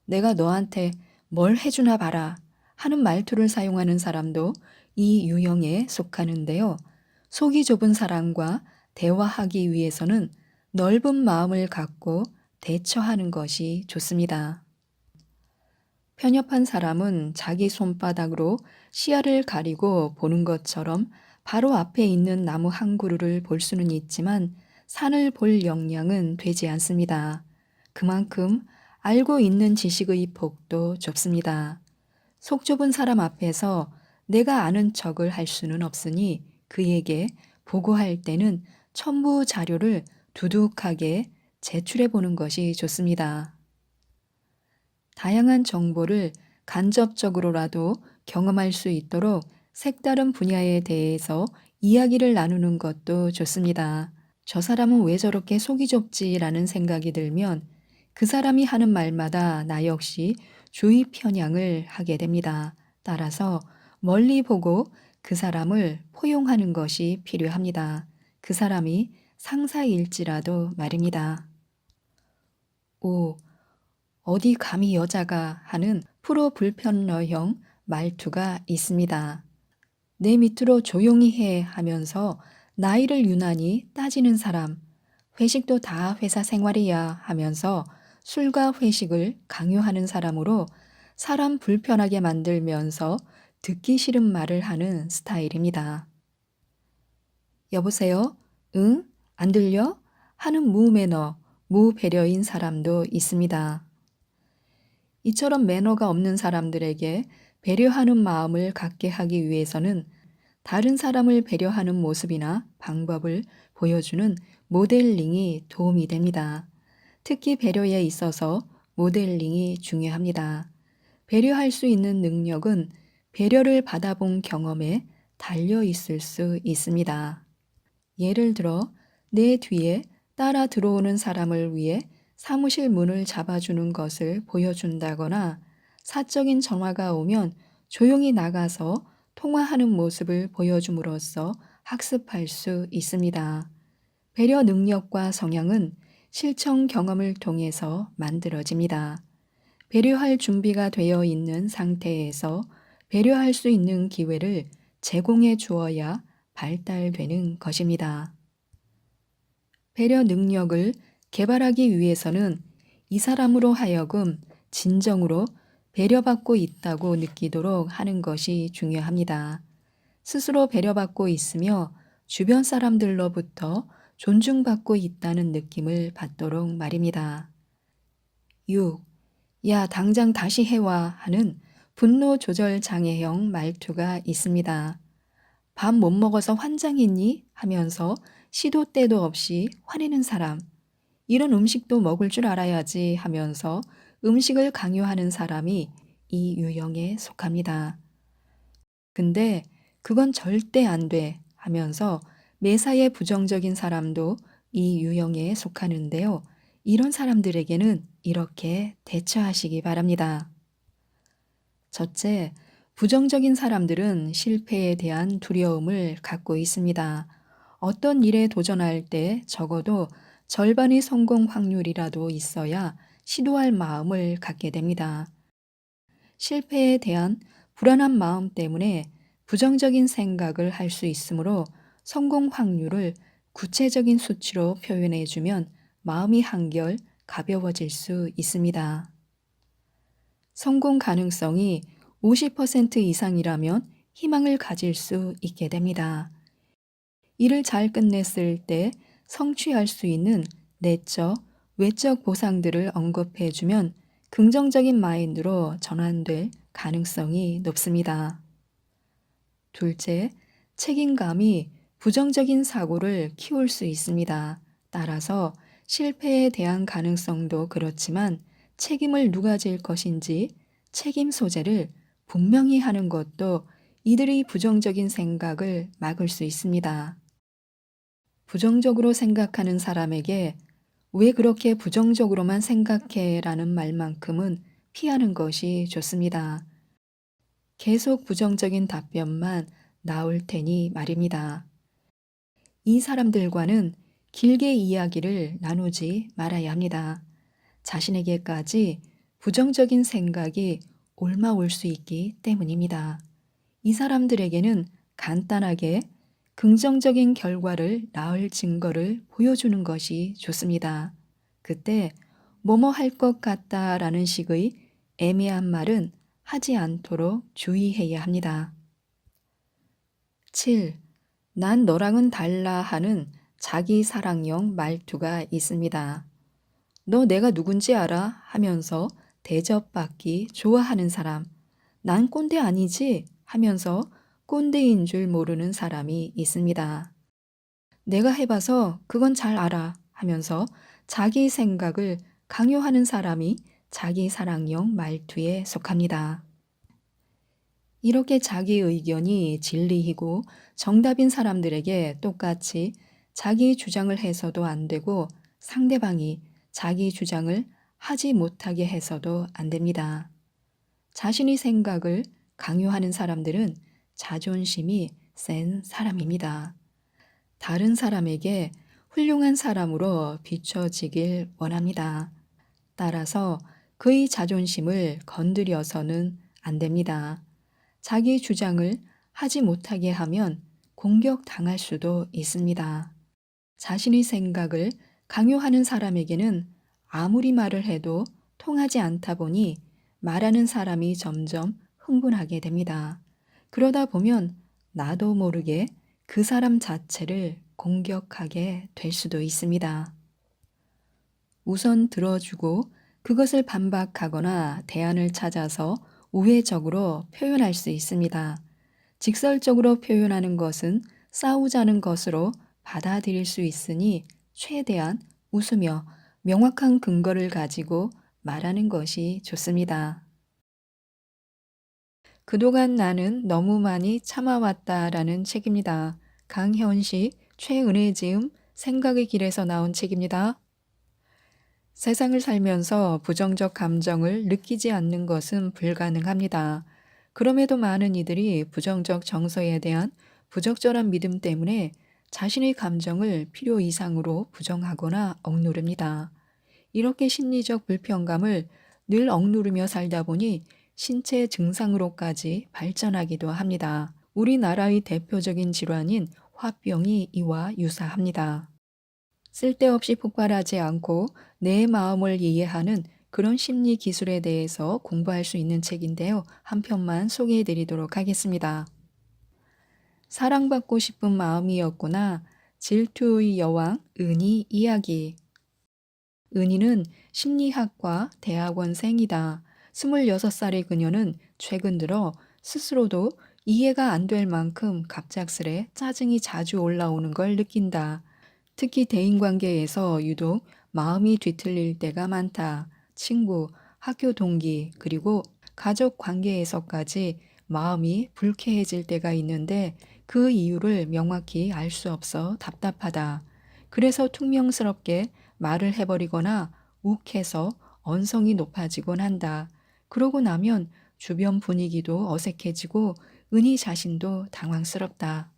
내가 너한테 뭘 해주나 봐라 하는 말투를 사용하는 사람도 이 유형에 속하는데요. 속이 좁은 사람과 대화하기 위해서는 넓은 마음을 갖고 대처하는 것이 좋습니다. 편협한 사람은 자기 손바닥으로 시야를 가리고 보는 것처럼 바로 앞에 있는 나무 한 그루를 볼 수는 있지만 산을 볼 역량은 되지 않습니다. 그만큼 알고 있는 지식의 폭도 좁습니다. 속 좁은 사람 앞에서 내가 아는 척을 할 수는 없으니 그에게 보고할 때는 첨부 자료를 두둑하게 제출해 보는 것이 좋습니다. 다양한 정보를 간접적으로라도 경험할 수 있도록 색다른 분야에 대해서 이야기를 나누는 것도 좋습니다. 저 사람은 왜 저렇게 속이 좁지라는 생각이 들면 그 사람이 하는 말마다 나 역시 주의 편향을 하게 됩니다. 따라서 멀리 보고 그 사람을 포용하는 것이 필요합니다. 그 사람이 상사일지라도 말입니다. 5. 어디 감히 여자가 하는 프로 불편러형 말투가 있습니다. 내 밑으로 조용히 해 하면서 나이를 유난히 따지는 사람, 회식도 다 회사 생활이야 하면서 술과 회식을 강요하는 사람으로 사람 불편하게 만들면서 듣기 싫은 말을 하는 스타일입니다. 여보세요? 응? 안 들려? 하는 무매너, 무배려인 사람도 있습니다. 이처럼 매너가 없는 사람들에게 배려하는 마음을 갖게 하기 위해서는 다른 사람을 배려하는 모습이나 방법을 보여주는 모델링이 도움이 됩니다. 특히 배려에 있어서 모델링이 중요합니다. 배려할 수 있는 능력은 배려를 받아본 경험에 달려 있을 수 있습니다. 예를 들어 내 뒤에 따라 들어오는 사람을 위해 사무실 문을 잡아주는 것을 보여준다거나 사적인 전화가 오면 조용히 나가서 통화하는 모습을 보여줌으로써 학습할 수 있습니다. 배려 능력과 성향은 실천 경험을 통해서 만들어집니다. 배려할 준비가 되어 있는 상태에서 배려할 수 있는 기회를 제공해 주어야 발달되는 것입니다. 배려 능력을 개발하기 위해서는 이 사람으로 하여금 진정으로 배려받고 있다고 느끼도록 하는 것이 중요합니다. 스스로 배려받고 있으며 주변 사람들로부터 존중받고 있다는 느낌을 받도록 말입니다. 6. 야, 당장 다시 해와 하는 분노 조절 장애형 말투가 있습니다. 밥 못 먹어서 환장했니? 하면서 시도 때도 없이 화내는 사람. 이런 음식도 먹을 줄 알아야지 하면서 음식을 강요하는 사람이 이 유형에 속합니다. 근데 그건 절대 안 돼 하면서 매사에 부정적인 사람도 이 유형에 속하는데요. 이런 사람들에게는 이렇게 대처하시기 바랍니다. 첫째, 부정적인 사람들은 실패에 대한 두려움을 갖고 있습니다. 어떤 일에 도전할 때 적어도 절반의 성공 확률이라도 있어야 시도할 마음을 갖게 됩니다. 실패에 대한 불안한 마음 때문에 부정적인 생각을 할 수 있으므로 성공 확률을 구체적인 수치로 표현해 주면 마음이 한결 가벼워질 수 있습니다. 성공 가능성이 50% 이상이라면 희망을 가질 수 있게 됩니다. 일을 잘 끝냈을 때 성취할 수 있는 내적, 외적 보상들을 언급해 주면 긍정적인 마인드로 전환될 가능성이 높습니다. 둘째, 책임감이 부정적인 사고를 키울 수 있습니다. 따라서 실패에 대한 가능성도 그렇지만 책임을 누가 질 것인지 책임 소재를 분명히 하는 것도 이들의 부정적인 생각을 막을 수 있습니다. 부정적으로 생각하는 사람에게 왜 그렇게 부정적으로만 생각해? 라는 말만큼은 피하는 것이 좋습니다. 계속 부정적인 답변만 나올 테니 말입니다. 이 사람들과는 길게 이야기를 나누지 말아야 합니다. 자신에게까지 부정적인 생각이 옮아올 수 있기 때문입니다. 이 사람들에게는 간단하게 긍정적인 결과를 낳을 증거를 보여주는 것이 좋습니다. 그때 뭐뭐 할 것 같다라는 식의 애매한 말은 하지 않도록 주의해야 합니다. 7. 난 너랑은 달라 하는 자기 사랑형 말투가 있습니다. 너 내가 누군지 알아? 하면서 대접받기 좋아하는 사람. 난 꼰대 아니지? 하면서 꼰대인 줄 모르는 사람이 있습니다. 내가 해봐서 그건 잘 알아 하면서 자기 생각을 강요하는 사람이 자기 사랑형 말투에 속합니다. 이렇게 자기 의견이 진리이고 정답인 사람들에게 똑같이 자기 주장을 해서도 안 되고 상대방이 자기 주장을 하지 못하게 해서도 안 됩니다. 자신의 생각을 강요하는 사람들은 자존심이 센 사람입니다. 다른 사람에게 훌륭한 사람으로 비춰지길 원합니다. 따라서 그의 자존심을 건드려서는 안 됩니다. 자기 주장을 하지 못하게 하면 공격당할 수도 있습니다. 자신의 생각을 강요하는 사람에게는 아무리 말을 해도 통하지 않다 보니 말하는 사람이 점점 흥분하게 됩니다. 그러다 보면 나도 모르게 그 사람 자체를 공격하게 될 수도 있습니다. 우선 들어주고 그것을 반박하거나 대안을 찾아서 우회적으로 표현할 수 있습니다. 직설적으로 표현하는 것은 싸우자는 것으로 받아들일 수 있으니 최대한 웃으며 명확한 근거를 가지고 말하는 것이 좋습니다. 그동안 나는 너무 많이 참아왔다라는 책입니다. 강현식, 최은혜지음, 생각의 길에서 나온 책입니다. 세상을 살면서 부정적 감정을 느끼지 않는 것은 불가능합니다. 그럼에도 많은 이들이 부정적 정서에 대한 부적절한 믿음 때문에 자신의 감정을 필요 이상으로 부정하거나 억누릅니다. 이렇게 심리적 불편감을 늘 억누르며 살다 보니 신체 증상으로까지 발전하기도 합니다. 우리나라의 대표적인 질환인 화병이 이와 유사합니다. 쓸데없이 폭발하지 않고 내 마음을 이해하는 그런 심리 기술에 대해서 공부할 수 있는 책인데요. 한 편만 소개해 드리도록 하겠습니다. 사랑받고 싶은 마음이었구나. 질투의 여왕 은희 이야기. 은희는 심리학과 대학원생이다. 26살의 그녀는 최근 들어 스스로도 이해가 안 될 만큼 갑작스레 짜증이 자주 올라오는 걸 느낀다. 특히 대인관계에서 유독 마음이 뒤틀릴 때가 많다. 친구, 학교 동기, 그리고 가족 관계에서까지 마음이 불쾌해질 때가 있는데 그 이유를 명확히 알 수 없어 답답하다. 그래서 퉁명스럽게 말을 해버리거나 욱해서 언성이 높아지곤 한다. 그러고 나면 주변 분위기도 어색해지고 은희 자신도 당황스럽다.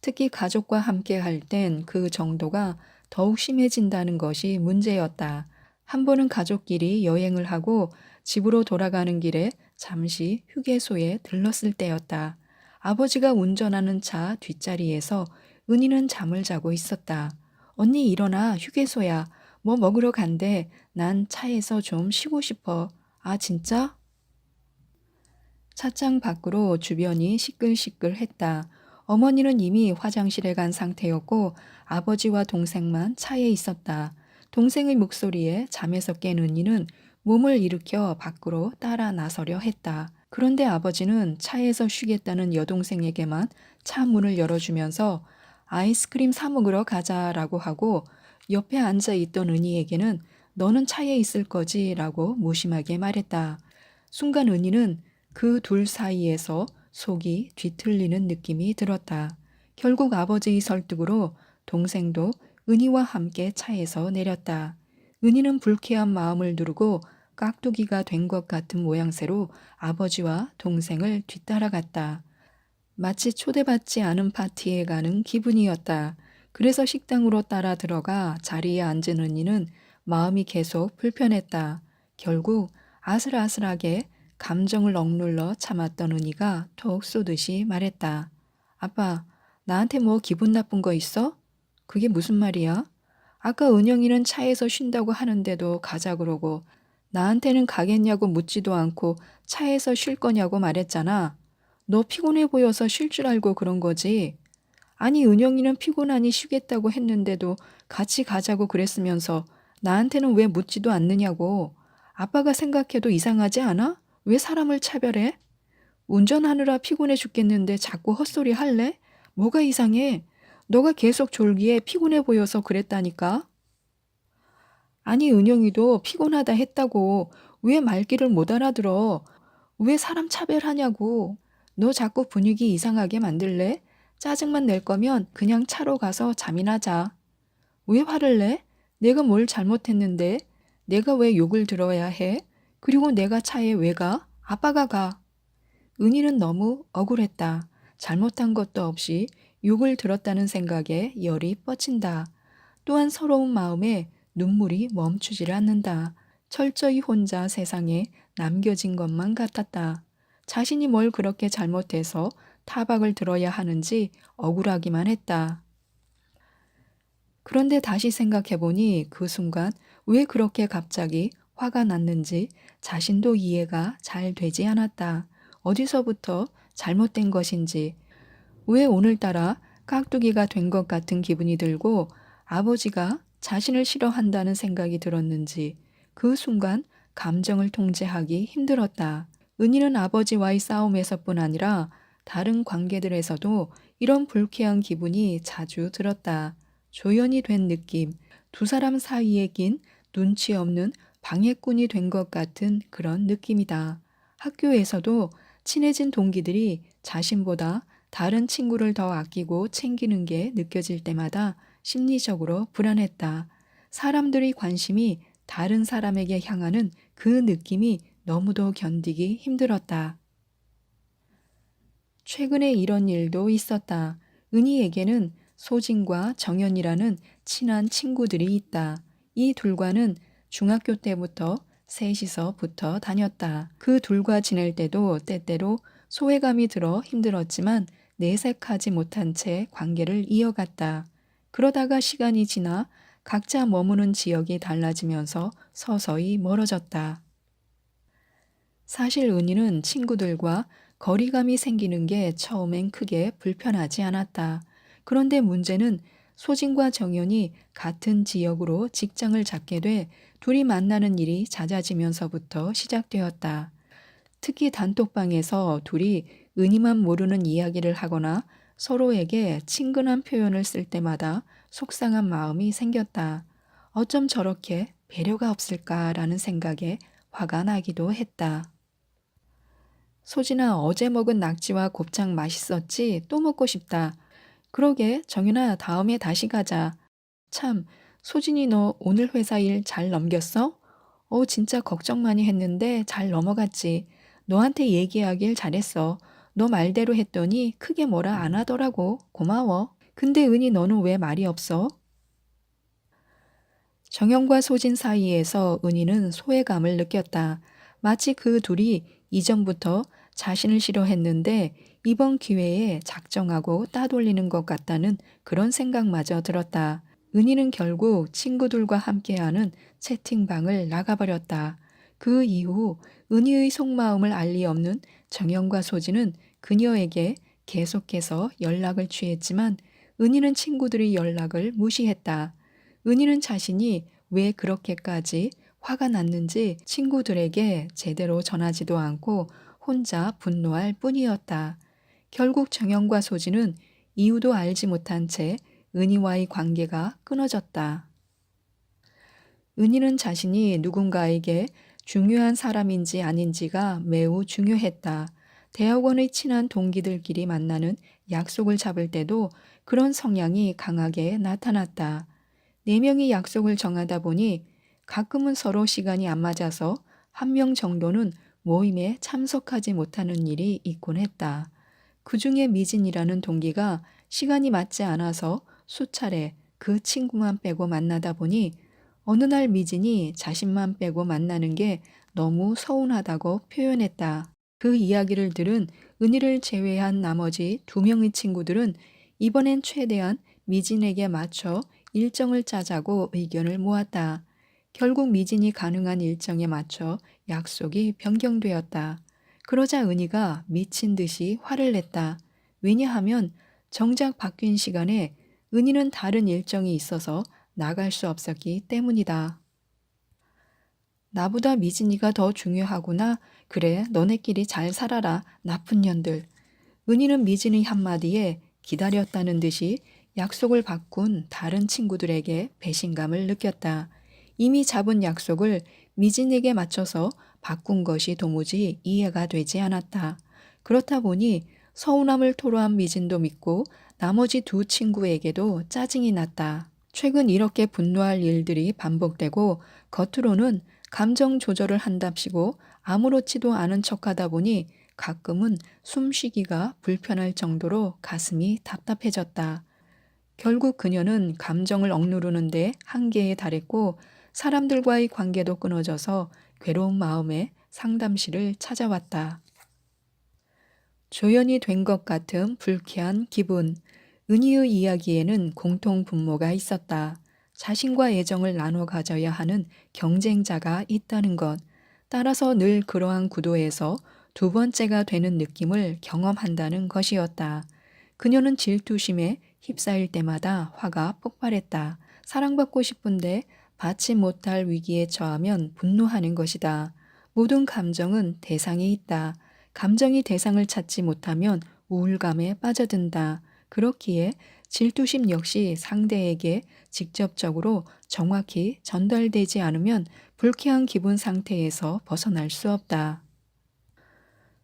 특히 가족과 함께 할 땐 그 정도가 더욱 심해진다는 것이 문제였다. 한 번은 가족끼리 여행을 하고 집으로 돌아가는 길에 잠시 휴게소에 들렀을 때였다. 아버지가 운전하는 차 뒷자리에서 은희는 잠을 자고 있었다. 언니 일어나 휴게소야. 뭐 먹으러 간대. 난 차에서 좀 쉬고 싶어. 아 진짜? 차창 밖으로 주변이 시끌시끌했다. 어머니는 이미 화장실에 간 상태였고 아버지와 동생만 차에 있었다. 동생의 목소리에 잠에서 깬 은희는 몸을 일으켜 밖으로 따라 나서려 했다. 그런데 아버지는 차에서 쉬겠다는 여동생에게만 차 문을 열어주면서 아이스크림 사 먹으러 가자라고 하고 옆에 앉아 있던 은희에게는 너는 차에 있을 거지라고 무심하게 말했다. 순간 은희는 그 둘 사이에서 속이 뒤틀리는 느낌이 들었다. 결국 아버지의 설득으로 동생도 은희와 함께 차에서 내렸다. 은희는 불쾌한 마음을 누르고 깍두기가 된 것 같은 모양새로 아버지와 동생을 뒤따라갔다. 마치 초대받지 않은 파티에 가는 기분이었다. 그래서 식당으로 따라 들어가 자리에 앉은 은희는 마음이 계속 불편했다. 결국 아슬아슬하게 감정을 억눌러 참았던 은희가 톡 쏘듯이 말했다. 아빠, 나한테 뭐 기분 나쁜 거 있어? 그게 무슨 말이야? 아까 은영이는 차에서 쉰다고 하는데도 가자 그러고 나한테는 가겠냐고 묻지도 않고 차에서 쉴 거냐고 말했잖아. 너 피곤해 보여서 쉴 줄 알고 그런 거지. 아니, 은영이는 피곤하니 쉬겠다고 했는데도 같이 가자고 그랬으면서 나한테는 왜 묻지도 않느냐고. 아빠가 생각해도 이상하지 않아? 왜 사람을 차별해? 운전하느라 피곤해 죽겠는데 자꾸 헛소리 할래? 뭐가 이상해? 너가 계속 졸기에 피곤해 보여서 그랬다니까. 아니, 은영이도 피곤하다 했다고. 왜 말귀를 못 알아들어? 왜 사람 차별하냐고. 너 자꾸 분위기 이상하게 만들래? 짜증만 낼 거면 그냥 차로 가서 잠이나 자. 왜 화를 내? 내가 뭘 잘못했는데? 내가 왜 욕을 들어야 해? 그리고 내가 차에 왜 가? 아빠가 가. 은희는 너무 억울했다. 잘못한 것도 없이 욕을 들었다는 생각에 열이 뻗친다. 또한 서러운 마음에 눈물이 멈추질 않는다. 철저히 혼자 세상에 남겨진 것만 같았다. 자신이 뭘 그렇게 잘못해서 타박을 들어야 하는지 억울하기만 했다. 그런데 다시 생각해보니 그 순간 왜 그렇게 갑자기 화가 났는지 자신도 이해가 잘 되지 않았다. 어디서부터 잘못된 것인지, 왜 오늘따라 깍두기가 된 것 같은 기분이 들고 아버지가 자신을 싫어한다는 생각이 들었는지 그 순간 감정을 통제하기 힘들었다. 은희는 아버지와의 싸움에서뿐 아니라 다른 관계들에서도 이런 불쾌한 기분이 자주 들었다. 조연이 된 느낌, 두 사람 사이에 낀 눈치 없는 방해꾼이 된 것 같은 그런 느낌이다. 학교에서도 친해진 동기들이 자신보다 다른 친구를 더 아끼고 챙기는 게 느껴질 때마다 심리적으로 불안했다. 사람들의 관심이 다른 사람에게 향하는 그 느낌이 너무도 견디기 힘들었다. 최근에 이런 일도 있었다. 은희에게는 소진과 정연이라는 친한 친구들이 있다. 이 둘과는 중학교 때부터 셋이서 붙어 다녔다. 그 둘과 지낼 때도 때때로 소외감이 들어 힘들었지만 내색하지 못한 채 관계를 이어갔다. 그러다가 시간이 지나 각자 머무는 지역이 달라지면서 서서히 멀어졌다. 사실 은희는 친구들과 거리감이 생기는 게 처음엔 크게 불편하지 않았다. 그런데 문제는 소진과 정연이 같은 지역으로 직장을 잡게 돼 둘이 만나는 일이 잦아지면서부터 시작되었다. 특히 단톡방에서 둘이 은희만 모르는 이야기를 하거나 서로에게 친근한 표현을 쓸 때마다 속상한 마음이 생겼다. 어쩜 저렇게 배려가 없을까라는 생각에 화가 나기도 했다. 소진아, 어제 먹은 낙지와 곱창 맛있었지? 또 먹고 싶다. 그러게, 정윤아, 다음에 다시 가자. 참, 소진이 너 오늘 회사 일 잘 넘겼어? 진짜 걱정 많이 했는데 잘 넘어갔지. 너한테 얘기하길 잘했어. 너 말대로 했더니 크게 뭐라 안 하더라고. 고마워. 근데 은희 너는 왜 말이 없어? 정영과 소진 사이에서 은희는 소외감을 느꼈다. 마치 그 둘이 이전부터 자신을 싫어했는데 이번 기회에 작정하고 따돌리는 것 같다는 그런 생각마저 들었다. 은희는 결국 친구들과 함께하는 채팅방을 나가버렸다. 그 이후 은희의 속마음을 알 리 없는 정영과 소진은 그녀에게 계속해서 연락을 취했지만 은희는 친구들의 연락을 무시했다. 은희는 자신이 왜 그렇게까지 화가 났는지 친구들에게 제대로 전하지도 않고 혼자 분노할 뿐이었다. 결국 정영과 소진은 이유도 알지 못한 채 은희와의 관계가 끊어졌다. 은희는 자신이 누군가에게 중요한 사람인지 아닌지가 매우 중요했다. 대학원의 친한 동기들끼리 만나는 약속을 잡을 때도 그런 성향이 강하게 나타났다. 4명이 약속을 정하다 보니 가끔은 서로 시간이 안 맞아서 한 명 정도는 모임에 참석하지 못하는 일이 있곤 했다. 그 중에 미진이라는 동기가 시간이 맞지 않아서 수차례 그 친구만 빼고 만나다 보니 어느 날 미진이 자신만 빼고 만나는 게 너무 서운하다고 표현했다. 그 이야기를 들은 은희를 제외한 나머지 2명의 친구들은 이번엔 최대한 미진에게 맞춰 일정을 짜자고 의견을 모았다. 결국 미진이 가능한 일정에 맞춰 약속이 변경되었다. 그러자 은희가 미친 듯이 화를 냈다. 왜냐하면 정작 바뀐 시간에 은희는 다른 일정이 있어서 나갈 수 없었기 때문이다. 나보다 미진이가 더 중요하구나. 그래, 너네끼리 잘 살아라. 나쁜 년들. 은희는 미진의 한마디에 기다렸다는 듯이 약속을 바꾼 다른 친구들에게 배신감을 느꼈다. 이미 잡은 약속을 미진에게 맞춰서 바꾼 것이 도무지 이해가 되지 않았다. 그렇다 보니 서운함을 토로한 미진도 믿고 나머지 2 친구에게도 짜증이 났다. 최근 이렇게 분노할 일들이 반복되고 겉으로는 감정 조절을 한답시고 아무렇지도 않은 척하다 보니 가끔은 숨쉬기가 불편할 정도로 가슴이 답답해졌다. 결국 그녀는 감정을 억누르는데 한계에 달했고 사람들과의 관계도 끊어져서 괴로운 마음에 상담실을 찾아왔다. 조연이 된 것 같은 불쾌한 기분. 은희의 이야기에는 공통 분모가 있었다. 자신과 애정을 나눠 가져야 하는 경쟁자가 있다는 것. 따라서 늘 그러한 구도에서 2번째가 되는 느낌을 경험한다는 것이었다. 그녀는 질투심에 휩싸일 때마다 화가 폭발했다. 사랑받고 싶은데 받지 못할 위기에 처하면 분노하는 것이다. 모든 감정은 대상이 있다. 감정이 대상을 찾지 못하면 우울감에 빠져든다. 그렇기에 질투심 역시 상대에게 직접적으로 정확히 전달되지 않으면 불쾌한 기분 상태에서 벗어날 수 없다.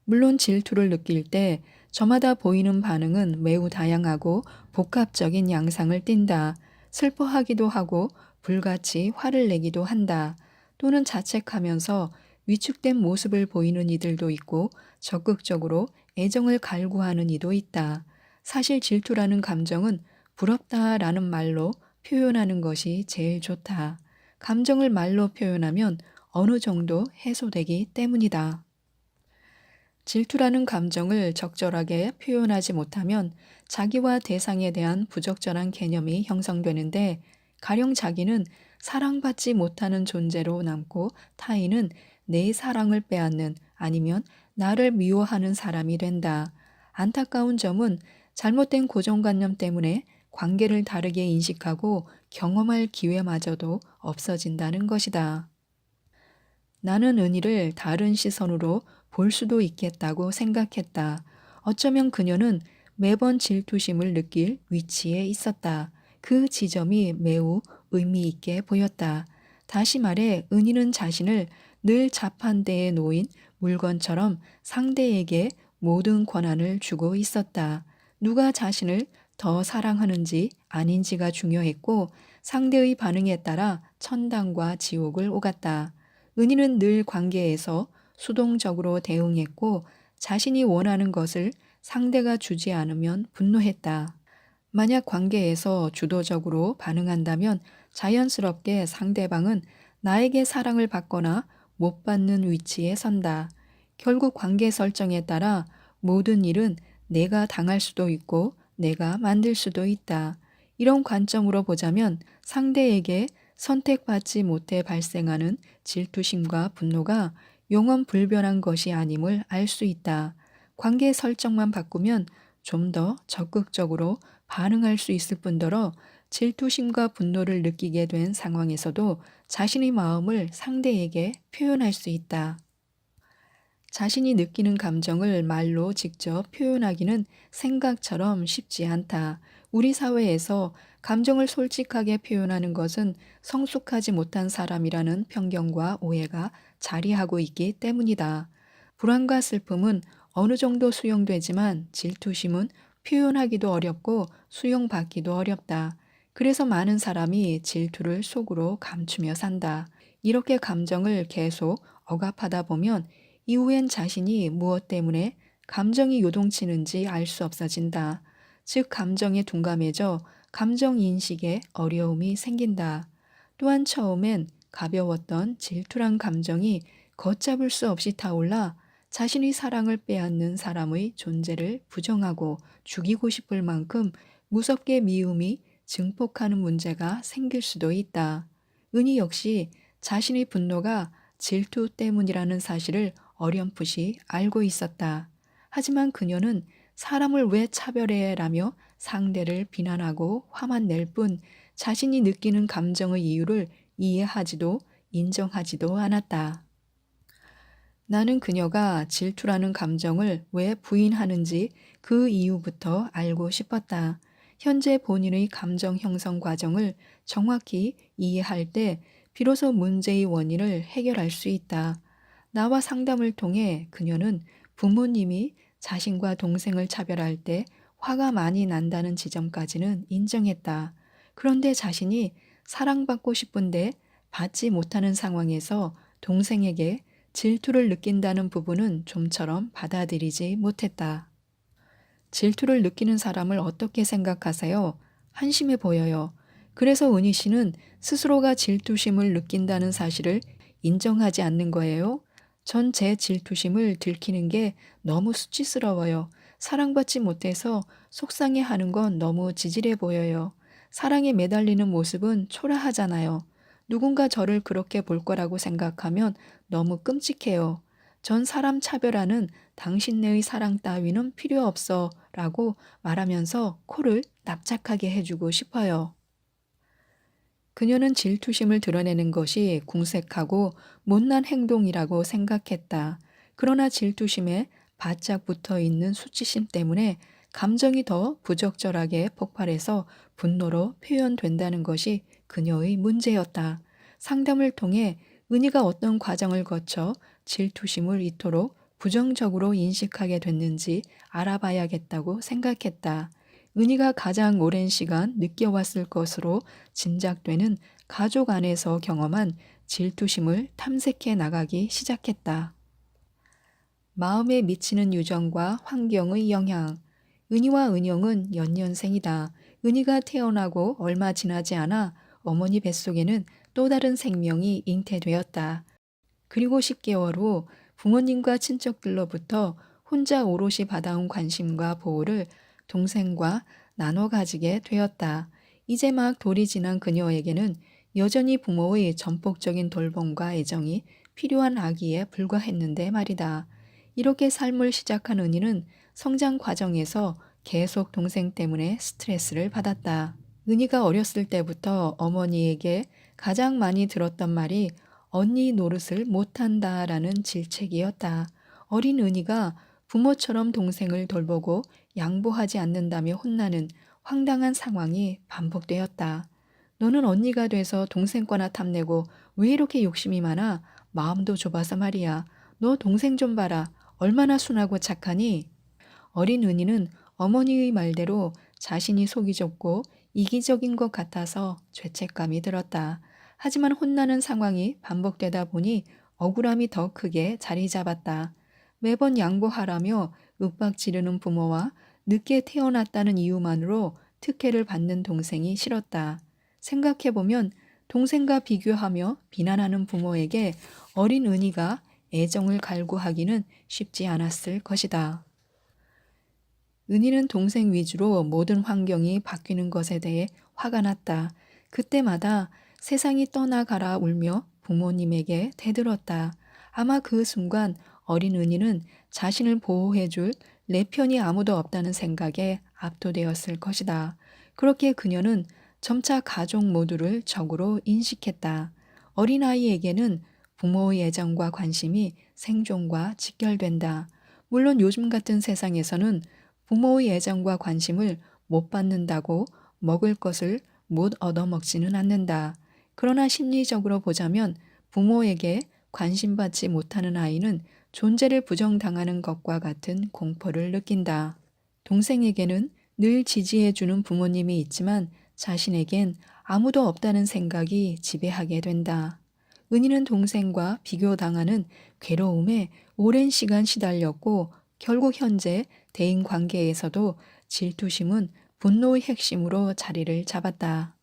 물론 질투를 느낄 때 저마다 보이는 반응은 매우 다양하고 복합적인 양상을 띈다. 슬퍼하기도 하고 불같이 화를 내기도 한다. 또는 자책하면서 위축된 모습을 보이는 이들도 있고 적극적으로 애정을 갈구하는 이도 있다. 사실 질투라는 감정은 부럽다라는 말로 표현하는 것이 제일 좋다. 감정을 말로 표현하면 어느 정도 해소되기 때문이다. 질투라는 감정을 적절하게 표현하지 못하면 자기와 대상에 대한 부적절한 개념이 형성되는데 가령 자기는 사랑받지 못하는 존재로 남고 타인은 내 사랑을 빼앗는 아니면 나를 미워하는 사람이 된다. 안타까운 점은 잘못된 고정관념 때문에 관계를 다르게 인식하고 경험할 기회마저도 없어진다는 것이다. 나는 은희를 다른 시선으로 볼 수도 있겠다고 생각했다. 어쩌면 그녀는 매번 질투심을 느낄 위치에 있었다. 그 지점이 매우 의미 있게 보였다. 다시 말해 은희는 자신을 늘 자판대에 놓인 물건처럼 상대에게 모든 권한을 주고 있었다. 누가 자신을 더 사랑하는지 아닌지가 중요했고 상대의 반응에 따라 천당과 지옥을 오갔다. 은희는 늘 관계에서 수동적으로 대응했고 자신이 원하는 것을 상대가 주지 않으면 분노했다. 만약 관계에서 주도적으로 반응한다면 자연스럽게 상대방은 나에게 사랑을 받거나 못 받는 위치에 선다. 결국 관계 설정에 따라 모든 일은 내가 당할 수도 있고 내가 만들 수도 있다. 이런 관점으로 보자면 상대에게 선택받지 못해 발생하는 질투심과 분노가 영원 불변한 것이 아님을 알 수 있다. 관계 설정만 바꾸면 좀 더 적극적으로 반응할 수 있을 뿐더러 질투심과 분노를 느끼게 된 상황에서도 자신의 마음을 상대에게 표현할 수 있다. 자신이 느끼는 감정을 말로 직접 표현하기는 생각처럼 쉽지 않다. 우리 사회에서 감정을 솔직하게 표현하는 것은 성숙하지 못한 사람이라는 편견과 오해가 자리하고 있기 때문이다. 불안과 슬픔은 어느 정도 수용되지만 질투심은 표현하기도 어렵고 수용받기도 어렵다. 그래서 많은 사람이 질투를 속으로 감추며 산다. 이렇게 감정을 계속 억압하다 보면 이후엔 자신이 무엇 때문에 감정이 요동치는지 알 수 없어진다. 즉, 감정에 둔감해져 감정 인식에 어려움이 생긴다. 또한 처음엔 가벼웠던 질투란 감정이 걷잡을 수 없이 타올라 자신의 사랑을 빼앗는 사람의 존재를 부정하고 죽이고 싶을 만큼 무섭게 미움이 증폭하는 문제가 생길 수도 있다. 은희 역시 자신의 분노가 질투 때문이라는 사실을 어렴풋이 알고 있었다. 하지만 그녀는 사람을 왜 차별해라며 상대를 비난하고 화만 낼 뿐 자신이 느끼는 감정의 이유를 이해하지도 인정하지도 않았다. 나는 그녀가 질투라는 감정을 왜 부인하는지 그 이유부터 알고 싶었다. 현재 본인의 감정 형성 과정을 정확히 이해할 때 비로소 문제의 원인을 해결할 수 있다. 나와 상담을 통해 그녀는 부모님이 자신과 동생을 차별할 때 화가 많이 난다는 지점까지는 인정했다. 그런데 자신이 사랑받고 싶은데 받지 못하는 상황에서 동생에게 질투를 느낀다는 부분은 좀처럼 받아들이지 못했다. 질투를 느끼는 사람을 어떻게 생각하세요? 한심해 보여요. 그래서 은희 씨는 스스로가 질투심을 느낀다는 사실을 인정하지 않는 거예요. 전 제 질투심을 들키는 게 너무 수치스러워요. 사랑받지 못해서 속상해하는 건 너무 지질해 보여요. 사랑에 매달리는 모습은 초라하잖아요. 누군가 저를 그렇게 볼 거라고 생각하면 너무 끔찍해요. 전 사람 차별하는 당신네의 사랑 따위는 필요 없어 라고 말하면서 코를 납작하게 해주고 싶어요. 그녀는 질투심을 드러내는 것이 궁색하고 못난 행동이라고 생각했다. 그러나 질투심에 바짝 붙어 있는 수치심 때문에 감정이 더 부적절하게 폭발해서 분노로 표현된다는 것이 그녀의 문제였다. 상담을 통해 은희가 어떤 과정을 거쳐 질투심을 이토록 부정적으로 인식하게 됐는지 알아봐야겠다고 생각했다. 은희가 가장 오랜 시간 느껴왔을 것으로 짐작되는 가족 안에서 경험한 질투심을 탐색해 나가기 시작했다. 마음에 미치는 유전과 환경의 영향. 은희와 은영은 연년생이다. 은희가 태어나고 얼마 지나지 않아 어머니 뱃속에는 또 다른 생명이 잉태되었다. 그리고 10개월 후 부모님과 친척들로부터 혼자 오롯이 받아온 관심과 보호를 동생과 나눠 가지게 되었다. 이제 막 돌이 지난 그녀에게는 여전히 부모의 전폭적인 돌봄과 애정이 필요한 아기에 불과했는데 말이다. 이렇게 삶을 시작한 은희는 성장 과정에서 계속 동생 때문에 스트레스를 받았다. 은희가 어렸을 때부터 어머니에게 가장 많이 들었던 말이 언니 노릇을 못한다라는 질책이었다. 어린 은희가 부모처럼 동생을 돌보고 양보하지 않는다며 혼나는 황당한 상황이 반복되었다. 너는 언니가 돼서 동생 거나 탐내고 왜 이렇게 욕심이 많아? 마음도 좁아서 말이야. 너 동생 좀 봐라. 얼마나 순하고 착하니? 어린 은희는 어머니의 말대로 자신이 속이 좁고 이기적인 것 같아서 죄책감이 들었다. 하지만 혼나는 상황이 반복되다 보니 억울함이 더 크게 자리 잡았다. 매번 양보하라며 윽박 지르는 부모와 늦게 태어났다는 이유만으로 특혜를 받는 동생이 싫었다. 생각해보면 동생과 비교하며 비난하는 부모에게 어린 은희가 애정을 갈구하기는 쉽지 않았을 것이다. 은희는 동생 위주로 모든 환경이 바뀌는 것에 대해 화가 났다. 그때마다 세상이 떠나가라 울며 부모님에게 대들었다. 아마 그 순간 어린 은희는 자신을 보호해줄 내 편이 아무도 없다는 생각에 압도되었을 것이다. 그렇게 그녀는 점차 가족 모두를 적으로 인식했다. 어린아이에게는 부모의 애정과 관심이 생존과 직결된다. 물론 요즘 같은 세상에서는 부모의 애정과 관심을 못 받는다고 먹을 것을 못 얻어먹지는 않는다. 그러나 심리적으로 보자면 부모에게 관심받지 못하는 아이는 존재를 부정당하는 것과 같은 공포를 느낀다. 동생에게는 늘 지지해주는 부모님이 있지만 자신에겐 아무도 없다는 생각이 지배하게 된다. 은희는 동생과 비교당하는 괴로움에 오랜 시간 시달렸고 결국 현재 대인 관계에서도 질투심은 분노의 핵심으로 자리를 잡았다.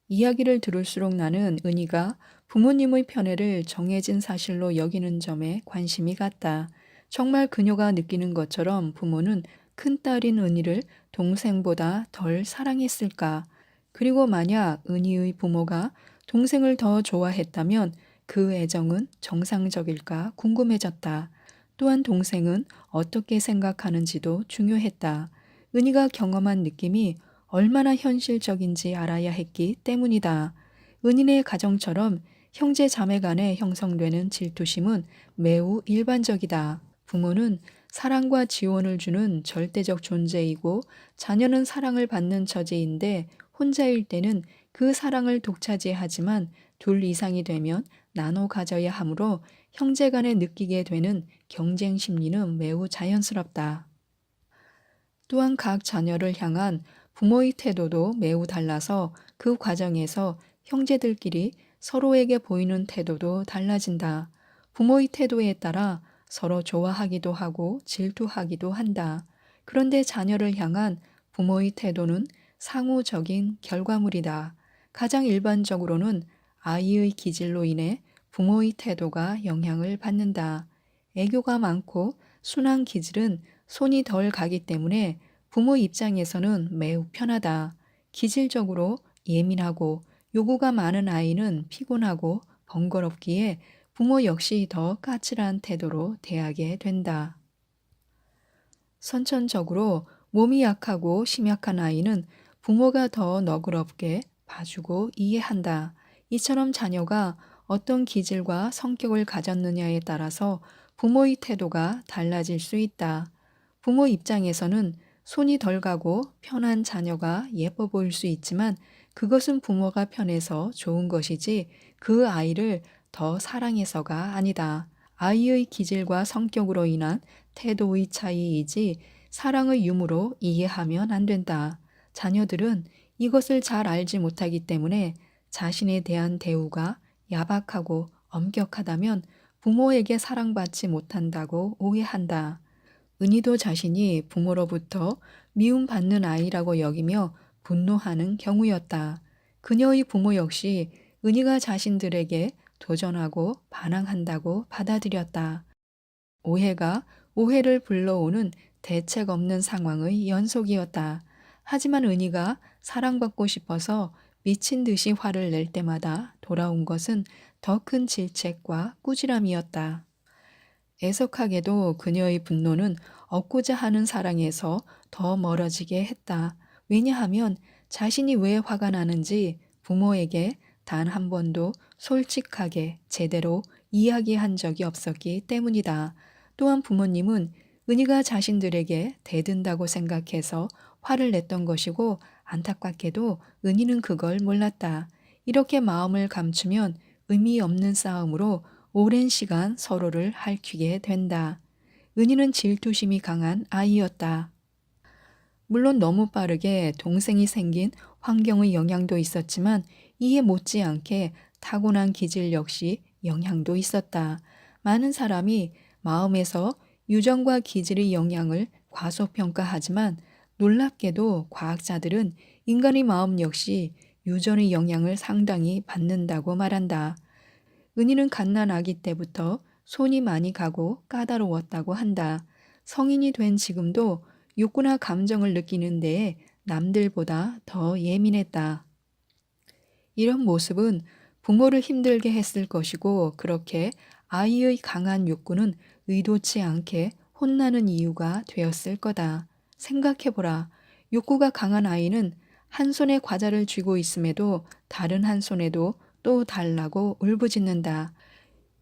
이야기를 들을수록 나는 은희가 부모님의 편애를 정해진 사실로 여기는 점에 관심이 갔다. 정말 그녀가 느끼는 것처럼 부모는 큰딸인 은희를 동생보다 덜 사랑했을까? 그리고 만약 은희의 부모가 동생을 더 좋아했다면 그 애정은 정상적일까 궁금해졌다. 또한 동생은 어떻게 생각하는지도 중요했다. 은희가 경험한 느낌이 얼마나 현실적인지 알아야 했기 때문이다. 은인의 가정처럼 형제 자매 간에 형성되는 질투심은 매우 일반적이다. 부모는 사랑과 지원을 주는 절대적 존재이고 자녀는 사랑을 받는 처지인데 혼자일 때는 그 사랑을 독차지하지만 둘 이상이 되면 나눠 가져야 하므로 형제 간에 느끼게 되는 경쟁 심리는 매우 자연스럽다. 또한 각 자녀를 향한 부모의 태도도 매우 달라서 그 과정에서 형제들끼리 서로에게 보이는 태도도 달라진다. 부모의 태도에 따라 서로 좋아하기도 하고 질투하기도 한다. 그런데 자녀를 향한 부모의 태도는 상호적인 결과물이다. 가장 일반적으로는 아이의 기질로 인해 부모의 태도가 영향을 받는다. 애교가 많고 순한 기질은 손이 덜 가기 때문에 부모 입장에서는 매우 편하다. 기질적으로 예민하고 요구가 많은 아이는 피곤하고 번거롭기에 부모 역시 더 까칠한 태도로 대하게 된다. 선천적으로 몸이 약하고 심약한 아이는 부모가 더 너그럽게 봐주고 이해한다. 이처럼 자녀가 어떤 기질과 성격을 가졌느냐에 따라서 부모의 태도가 달라질 수 있다. 부모 입장에서는 손이 덜 가고 편한 자녀가 예뻐 보일 수 있지만 그것은 부모가 편해서 좋은 것이지 그 아이를 더 사랑해서가 아니다. 아이의 기질과 성격으로 인한 태도의 차이이지 사랑의 유무로 이해하면 안 된다. 자녀들은 이것을 잘 알지 못하기 때문에 자신에 대한 대우가 야박하고 엄격하다면 부모에게 사랑받지 못한다고 오해한다. 은희도 자신이 부모로부터 미움받는 아이라고 여기며 분노하는 경우였다. 그녀의 부모 역시 은희가 자신들에게 도전하고 반항한다고 받아들였다. 오해가 오해를 불러오는 대책 없는 상황의 연속이었다. 하지만 은희가 사랑받고 싶어서 미친 듯이 화를 낼 때마다 돌아온 것은 더 큰 질책과 꾸지람이었다. 애석하게도 그녀의 분노는 얻고자 하는 사랑에서 더 멀어지게 했다. 왜냐하면 자신이 왜 화가 나는지 부모에게 단 한 번도 솔직하게 제대로 이야기한 적이 없었기 때문이다. 또한 부모님은 은희가 자신들에게 대든다고 생각해서 화를 냈던 것이고 안타깝게도 은희는 그걸 몰랐다. 이렇게 마음을 감추면 의미 없는 싸움으로 오랜 시간 서로를 핥히게 된다. 은희는 질투심이 강한 아이였다. 물론 너무 빠르게 동생이 생긴 환경의 영향도 있었지만 이에 못지않게 타고난 기질 역시 영향도 있었다. 많은 사람이 마음에서 유전과 기질의 영향을 과소평가하지만 놀랍게도 과학자들은 인간의 마음 역시 유전의 영향을 상당히 받는다고 말한다. 은희는 갓난아기 때부터 손이 많이 가고 까다로웠다고 한다. 성인이 된 지금도 욕구나 감정을 느끼는 데에 남들보다 더 예민했다. 이런 모습은 부모를 힘들게 했을 것이고 그렇게 아이의 강한 욕구는 의도치 않게 혼나는 이유가 되었을 거다. 생각해보라. 욕구가 강한 아이는 한 손에 과자를 쥐고 있음에도 다른 한 손에도 또 달라고 울부짖는다.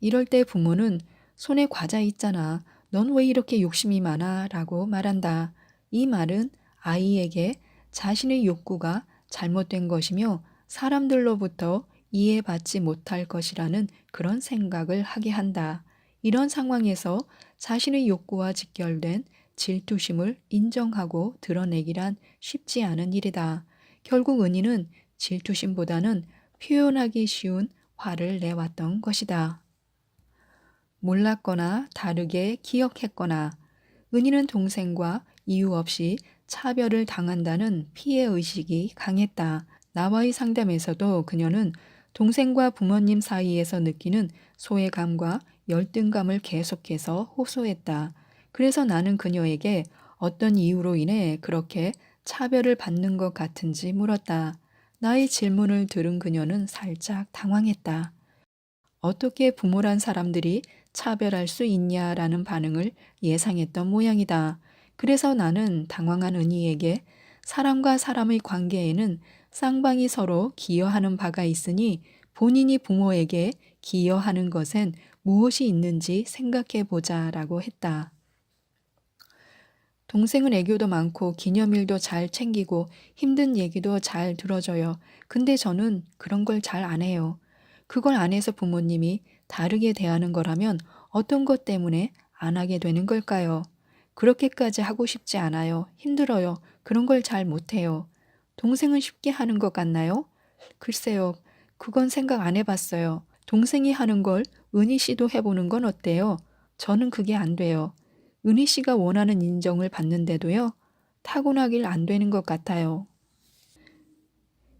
이럴 때 부모는 손에 과자 있잖아. 넌 왜 이렇게 욕심이 많아? 라고 말한다. 이 말은 아이에게 자신의 욕구가 잘못된 것이며 사람들로부터 이해받지 못할 것이라는 그런 생각을 하게 한다. 이런 상황에서 자신의 욕구와 직결된 질투심을 인정하고 드러내기란 쉽지 않은 일이다. 결국 은희는 질투심보다는 표현하기 쉬운 화를 내왔던 것이다. 몰랐거나 다르게 기억했거나 은희는 동생과 이유 없이 차별을 당한다는 피해의식이 강했다. 나와의 상담에서도 그녀는 동생과 부모님 사이에서 느끼는 소외감과 열등감을 계속해서 호소했다. 그래서 나는 그녀에게 어떤 이유로 인해 그렇게 차별을 받는 것 같은지 물었다. 나의 질문을 들은 그녀는 살짝 당황했다. 어떻게 부모란 사람들이 차별할 수 있냐라는 반응을 예상했던 모양이다. 그래서 나는 당황한 은희에게 사람과 사람의 관계에는 쌍방이 서로 기여하는 바가 있으니 본인이 부모에게 기여하는 것엔 무엇이 있는지 생각해 보자라고 했다. 동생은 애교도 많고 기념일도 잘 챙기고 힘든 얘기도 잘 들어줘요. 근데 저는 그런 걸 잘 안 해요. 그걸 안 해서 부모님이 다르게 대하는 거라면 어떤 것 때문에 안 하게 되는 걸까요? 그렇게까지 하고 싶지 않아요. 힘들어요. 그런 걸 잘 못해요. 동생은 쉽게 하는 것 같나요? 글쎄요. 그건 생각 안 해봤어요. 동생이 하는 걸 은희 씨도 해보는 건 어때요? 저는 그게 안 돼요. 은희 씨가 원하는 인정을 받는데도요. 타고나길 안 되는 것 같아요.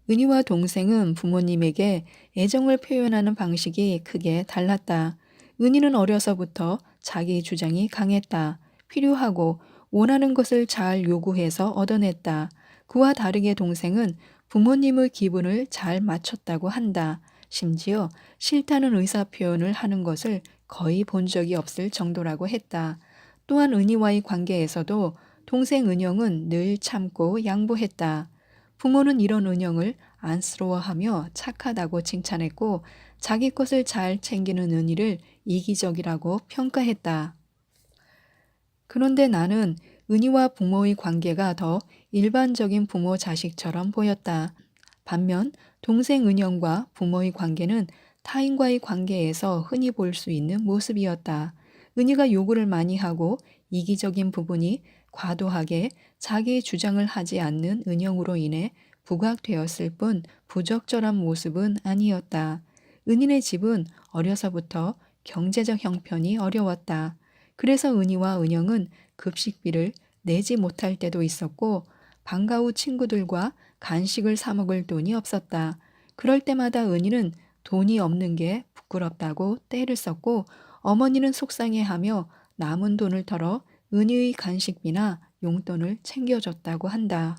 은희와 동생은 부모님에게 애정을 표현하는 방식이 크게 달랐다. 은희는 어려서부터 자기 주장이 강했다. 필요하고 원하는 것을 잘 요구해서 얻어냈다. 그와 다르게 동생은 부모님의 기분을 잘 맞췄다고 한다. 심지어 싫다는 의사 표현을 하는 것을 거의 본 적이 없을 정도라고 했다. 또한 은희와의 관계에서도 동생 은영은 늘 참고 양보했다. 부모는 이런 은영을 안쓰러워하며 착하다고 칭찬했고 자기 것을 잘 챙기는 은희를 이기적이라고 평가했다. 그런데 나는 은희와 부모의 관계가 더 일반적인 부모 자식처럼 보였다. 반면 동생 은영과 부모의 관계는 타인과의 관계에서 흔히 볼 수 있는 모습이었다. 은희가 요구를 많이 하고 이기적인 부분이 과도하게 자기 주장을 하지 않는 은영으로 인해 부각되었을 뿐 부적절한 모습은 아니었다. 은희네 집은 어려서부터 경제적 형편이 어려웠다. 그래서 은희와 은영은 급식비를 내지 못할 때도 있었고 방과 후 친구들과 간식을 사 먹을 돈이 없었다. 그럴 때마다 은희는 돈이 없는 게 부끄럽다고 떼를 썼고 어머니는 속상해하며 남은 돈을 털어 은희의 간식비나 용돈을 챙겨줬다고 한다.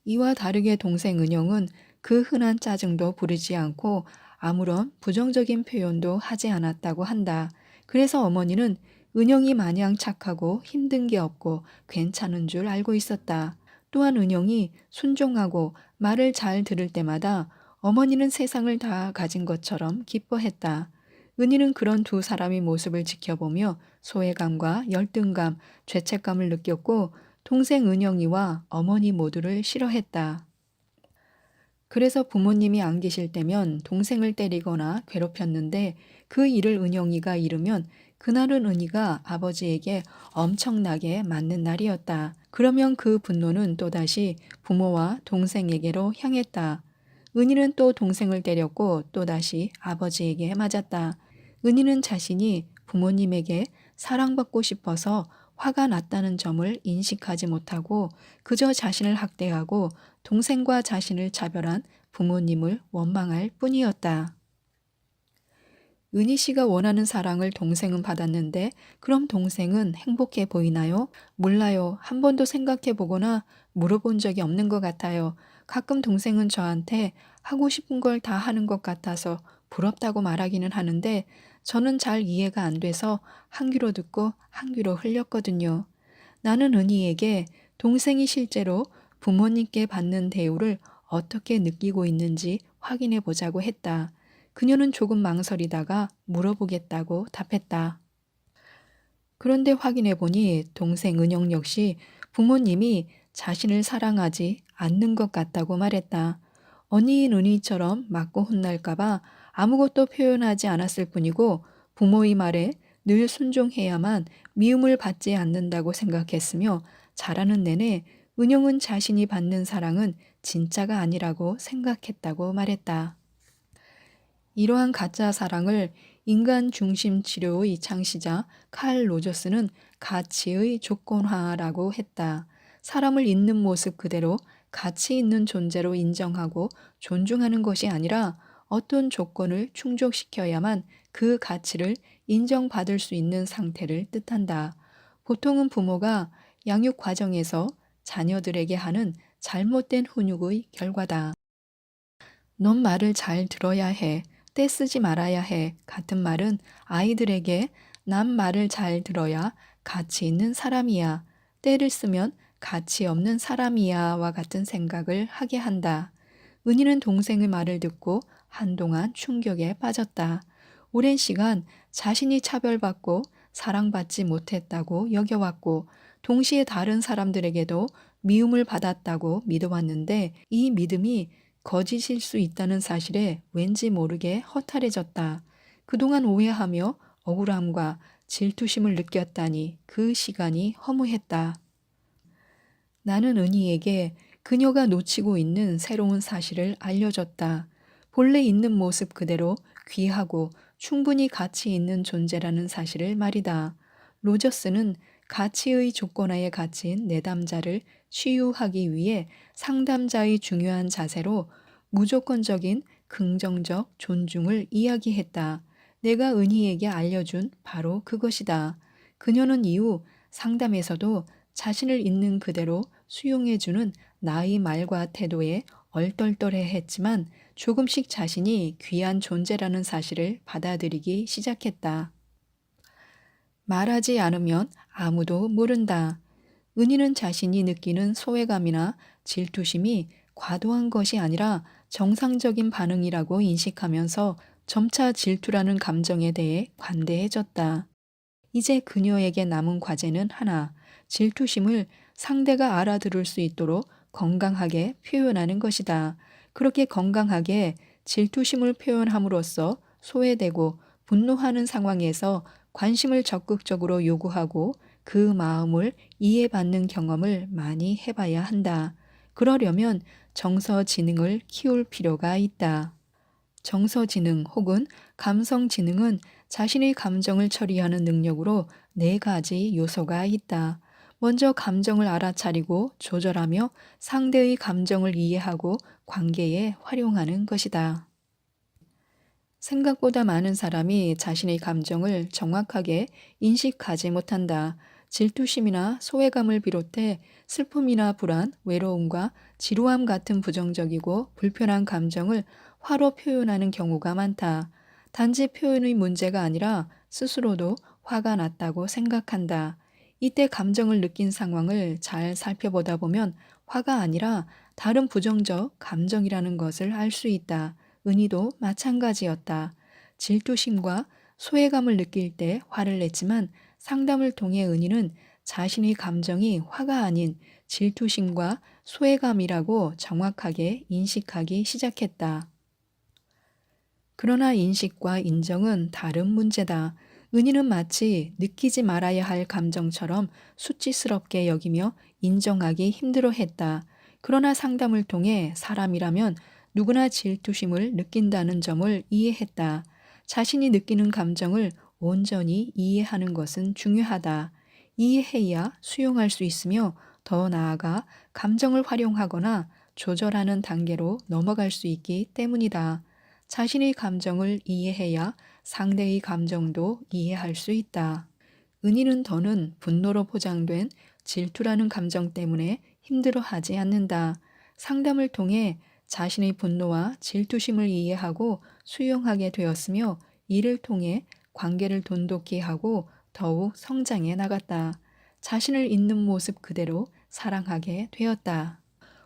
이와 다르게 동생 은영은 그 흔한 짜증도 부리지 않고 아무런 부정적인 표현도 하지 않았다고 한다. 그래서 어머니는 은영이 마냥 착하고 힘든 게 없고 괜찮은 줄 알고 있었다. 또한 은영이 순종하고 말을 잘 들을 때마다 어머니는 세상을 다 가진 것처럼 기뻐했다. 은희는 그런 두 사람의 모습을 지켜보며 소외감과 열등감, 죄책감을 느꼈고 동생 은영이와 어머니 모두를 싫어했다. 그래서 부모님이 안 계실 때면 동생을 때리거나 괴롭혔는데 그 일을 은영이가 잃으면 그날은 은희가 아버지에게 엄청나게 맞는 날이었다. 그러면 그 분노는 또다시 부모와 동생에게로 향했다. 은희는 또 동생을 때렸고 또다시 아버지에게 맞았다. 은희는 자신이 부모님에게 사랑받고 싶어서 화가 났다는 점을 인식하지 못하고 그저 자신을 학대하고 동생과 자신을 차별한 부모님을 원망할 뿐이었다. 은희 씨가 원하는 사랑을 동생은 받았는데 그럼 동생은 행복해 보이나요? 몰라요. 한 번도 생각해 보거나 물어본 적이 없는 것 같아요. 가끔 동생은 저한테 하고 싶은 걸 다 하는 것 같아서 부럽다고 말하기는 하는데 저는 잘 이해가 안 돼서 한 귀로 듣고 한 귀로 흘렸거든요. 나는 은희에게 동생이 실제로 부모님께 받는 대우를 어떻게 느끼고 있는지 확인해 보자고 했다. 그녀는 조금 망설이다가 물어보겠다고 답했다. 그런데 확인해 보니 동생 은영 역시 부모님이 자신을 사랑하지 않는 것 같다고 말했다. 언니인 은희처럼 맞고 혼날까봐 아무것도 표현하지 않았을 뿐이고 부모의 말에 늘 순종해야만 미움을 받지 않는다고 생각했으며 자라는 내내 은영은 자신이 받는 사랑은 진짜가 아니라고 생각했다고 말했다. 이러한 가짜 사랑을 인간 중심 치료의 창시자 칼 로저스는 가치의 조건화라고 했다. 사람을 있는 모습 그대로 가치 있는 존재로 인정하고 존중하는 것이 아니라 어떤 조건을 충족시켜야만 그 가치를 인정받을 수 있는 상태를 뜻한다. 보통은 부모가 양육 과정에서 자녀들에게 하는 잘못된 훈육의 결과다. 넌 말을 잘 들어야 해. 떼쓰지 말아야 해. 같은 말은 아이들에게 난 말을 잘 들어야 가치 있는 사람이야. 떼를 쓰면 가치 없는 사람이야와 같은 생각을 하게 한다. 은희는 동생의 말을 듣고 한동안 충격에 빠졌다. 오랜 시간 자신이 차별받고 사랑받지 못했다고 여겨왔고 동시에 다른 사람들에게도 미움을 받았다고 믿어왔는데 이 믿음이 거짓일 수 있다는 사실에 왠지 모르게 허탈해졌다. 그동안 오해하며 억울함과 질투심을 느꼈다니 그 시간이 허무했다. 나는 은희에게 그녀가 놓치고 있는 새로운 사실을 알려줬다. 본래 있는 모습 그대로 귀하고 충분히 가치 있는 존재라는 사실을 말이다. 로저스는 가치의 조건하에 갇힌 내담자를 치유하기 위해 상담자의 중요한 자세로 무조건적인 긍정적 존중을 이야기했다. 내가 은희에게 알려준 바로 그것이다. 그녀는 이후 상담에서도 자신을 있는 그대로 수용해주는 나의 말과 태도에 얼떨떨해 했지만 조금씩 자신이 귀한 존재라는 사실을 받아들이기 시작했다. 말하지 않으면 아무도 모른다. 은희는 자신이 느끼는 소외감이나 질투심이 과도한 것이 아니라 정상적인 반응이라고 인식하면서 점차 질투라는 감정에 대해 관대해졌다. 이제 그녀에게 남은 과제는 하나, 질투심을 상대가 알아들을 수 있도록 건강하게 표현하는 것이다. 그렇게 건강하게 질투심을 표현함으로써 소외되고 분노하는 상황에서 관심을 적극적으로 요구하고 그 마음을 이해받는 경험을 많이 해봐야 한다. 그러려면 정서지능을 키울 필요가 있다. 정서지능 혹은 감성지능은 자신의 감정을 처리하는 능력으로 네 가지 요소가 있다. 먼저 감정을 알아차리고 조절하며 상대의 감정을 이해하고 관계에 활용하는 것이다. 생각보다 많은 사람이 자신의 감정을 정확하게 인식하지 못한다. 질투심이나 소외감을 비롯해 슬픔이나 불안, 외로움과 지루함 같은 부정적이고 불편한 감정을 화로 표현하는 경우가 많다. 단지 표현의 문제가 아니라 스스로도 화가 났다고 생각한다. 이때 감정을 느낀 상황을 잘 살펴보다 보면 화가 아니라 다른 부정적 감정이라는 것을 알 수 있다. 은희도 마찬가지였다. 질투심과 소외감을 느낄 때 화를 냈지만 상담을 통해 은희는 자신의 감정이 화가 아닌 질투심과 소외감이라고 정확하게 인식하기 시작했다. 그러나 인식과 인정은 다른 문제다. 은희는 마치 느끼지 말아야 할 감정처럼 수치스럽게 여기며 인정하기 힘들어 했다. 그러나 상담을 통해 사람이라면 누구나 질투심을 느낀다는 점을 이해했다. 자신이 느끼는 감정을 온전히 이해하는 것은 중요하다. 이해해야 수용할 수 있으며 더 나아가 감정을 활용하거나 조절하는 단계로 넘어갈 수 있기 때문이다. 자신의 감정을 이해해야 상대의 감정도 이해할 수 있다. 은희는 더는 분노로 포장된 질투라는 감정 때문에 힘들어하지 않는다. 상담을 통해 자신의 분노와 질투심을 이해하고 수용하게 되었으며 이를 통해 관계를 돈독히 하고 더욱 성장해 나갔다. 자신을 있는 모습 그대로 사랑하게 되었다.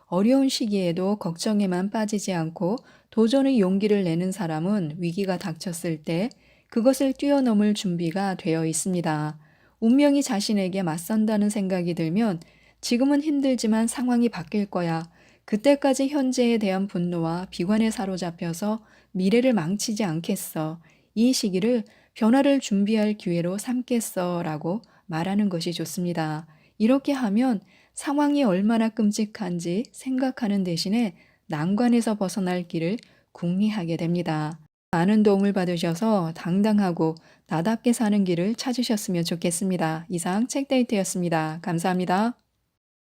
어려운 시기에도 걱정에만 빠지지 않고 도전의 용기를 내는 사람은 위기가 닥쳤을 때 그것을 뛰어넘을 준비가 되어 있습니다. 운명이 자신에게 맞선다는 생각이 들면 지금은 힘들지만 상황이 바뀔 거야. 그때까지 현재에 대한 분노와 비관에 사로잡혀서 미래를 망치지 않겠어. 이 시기를 변화를 준비할 기회로 삼겠어 라고 말하는 것이 좋습니다. 이렇게 하면 상황이 얼마나 끔찍한지 생각하는 대신에 난관에서 벗어날 길을 궁리하게 됩니다. 많은 도움을 받으셔서 당당하고 나답게 사는 길을 찾으셨으면 좋겠습니다. 이상 책데이트였습니다. 감사합니다.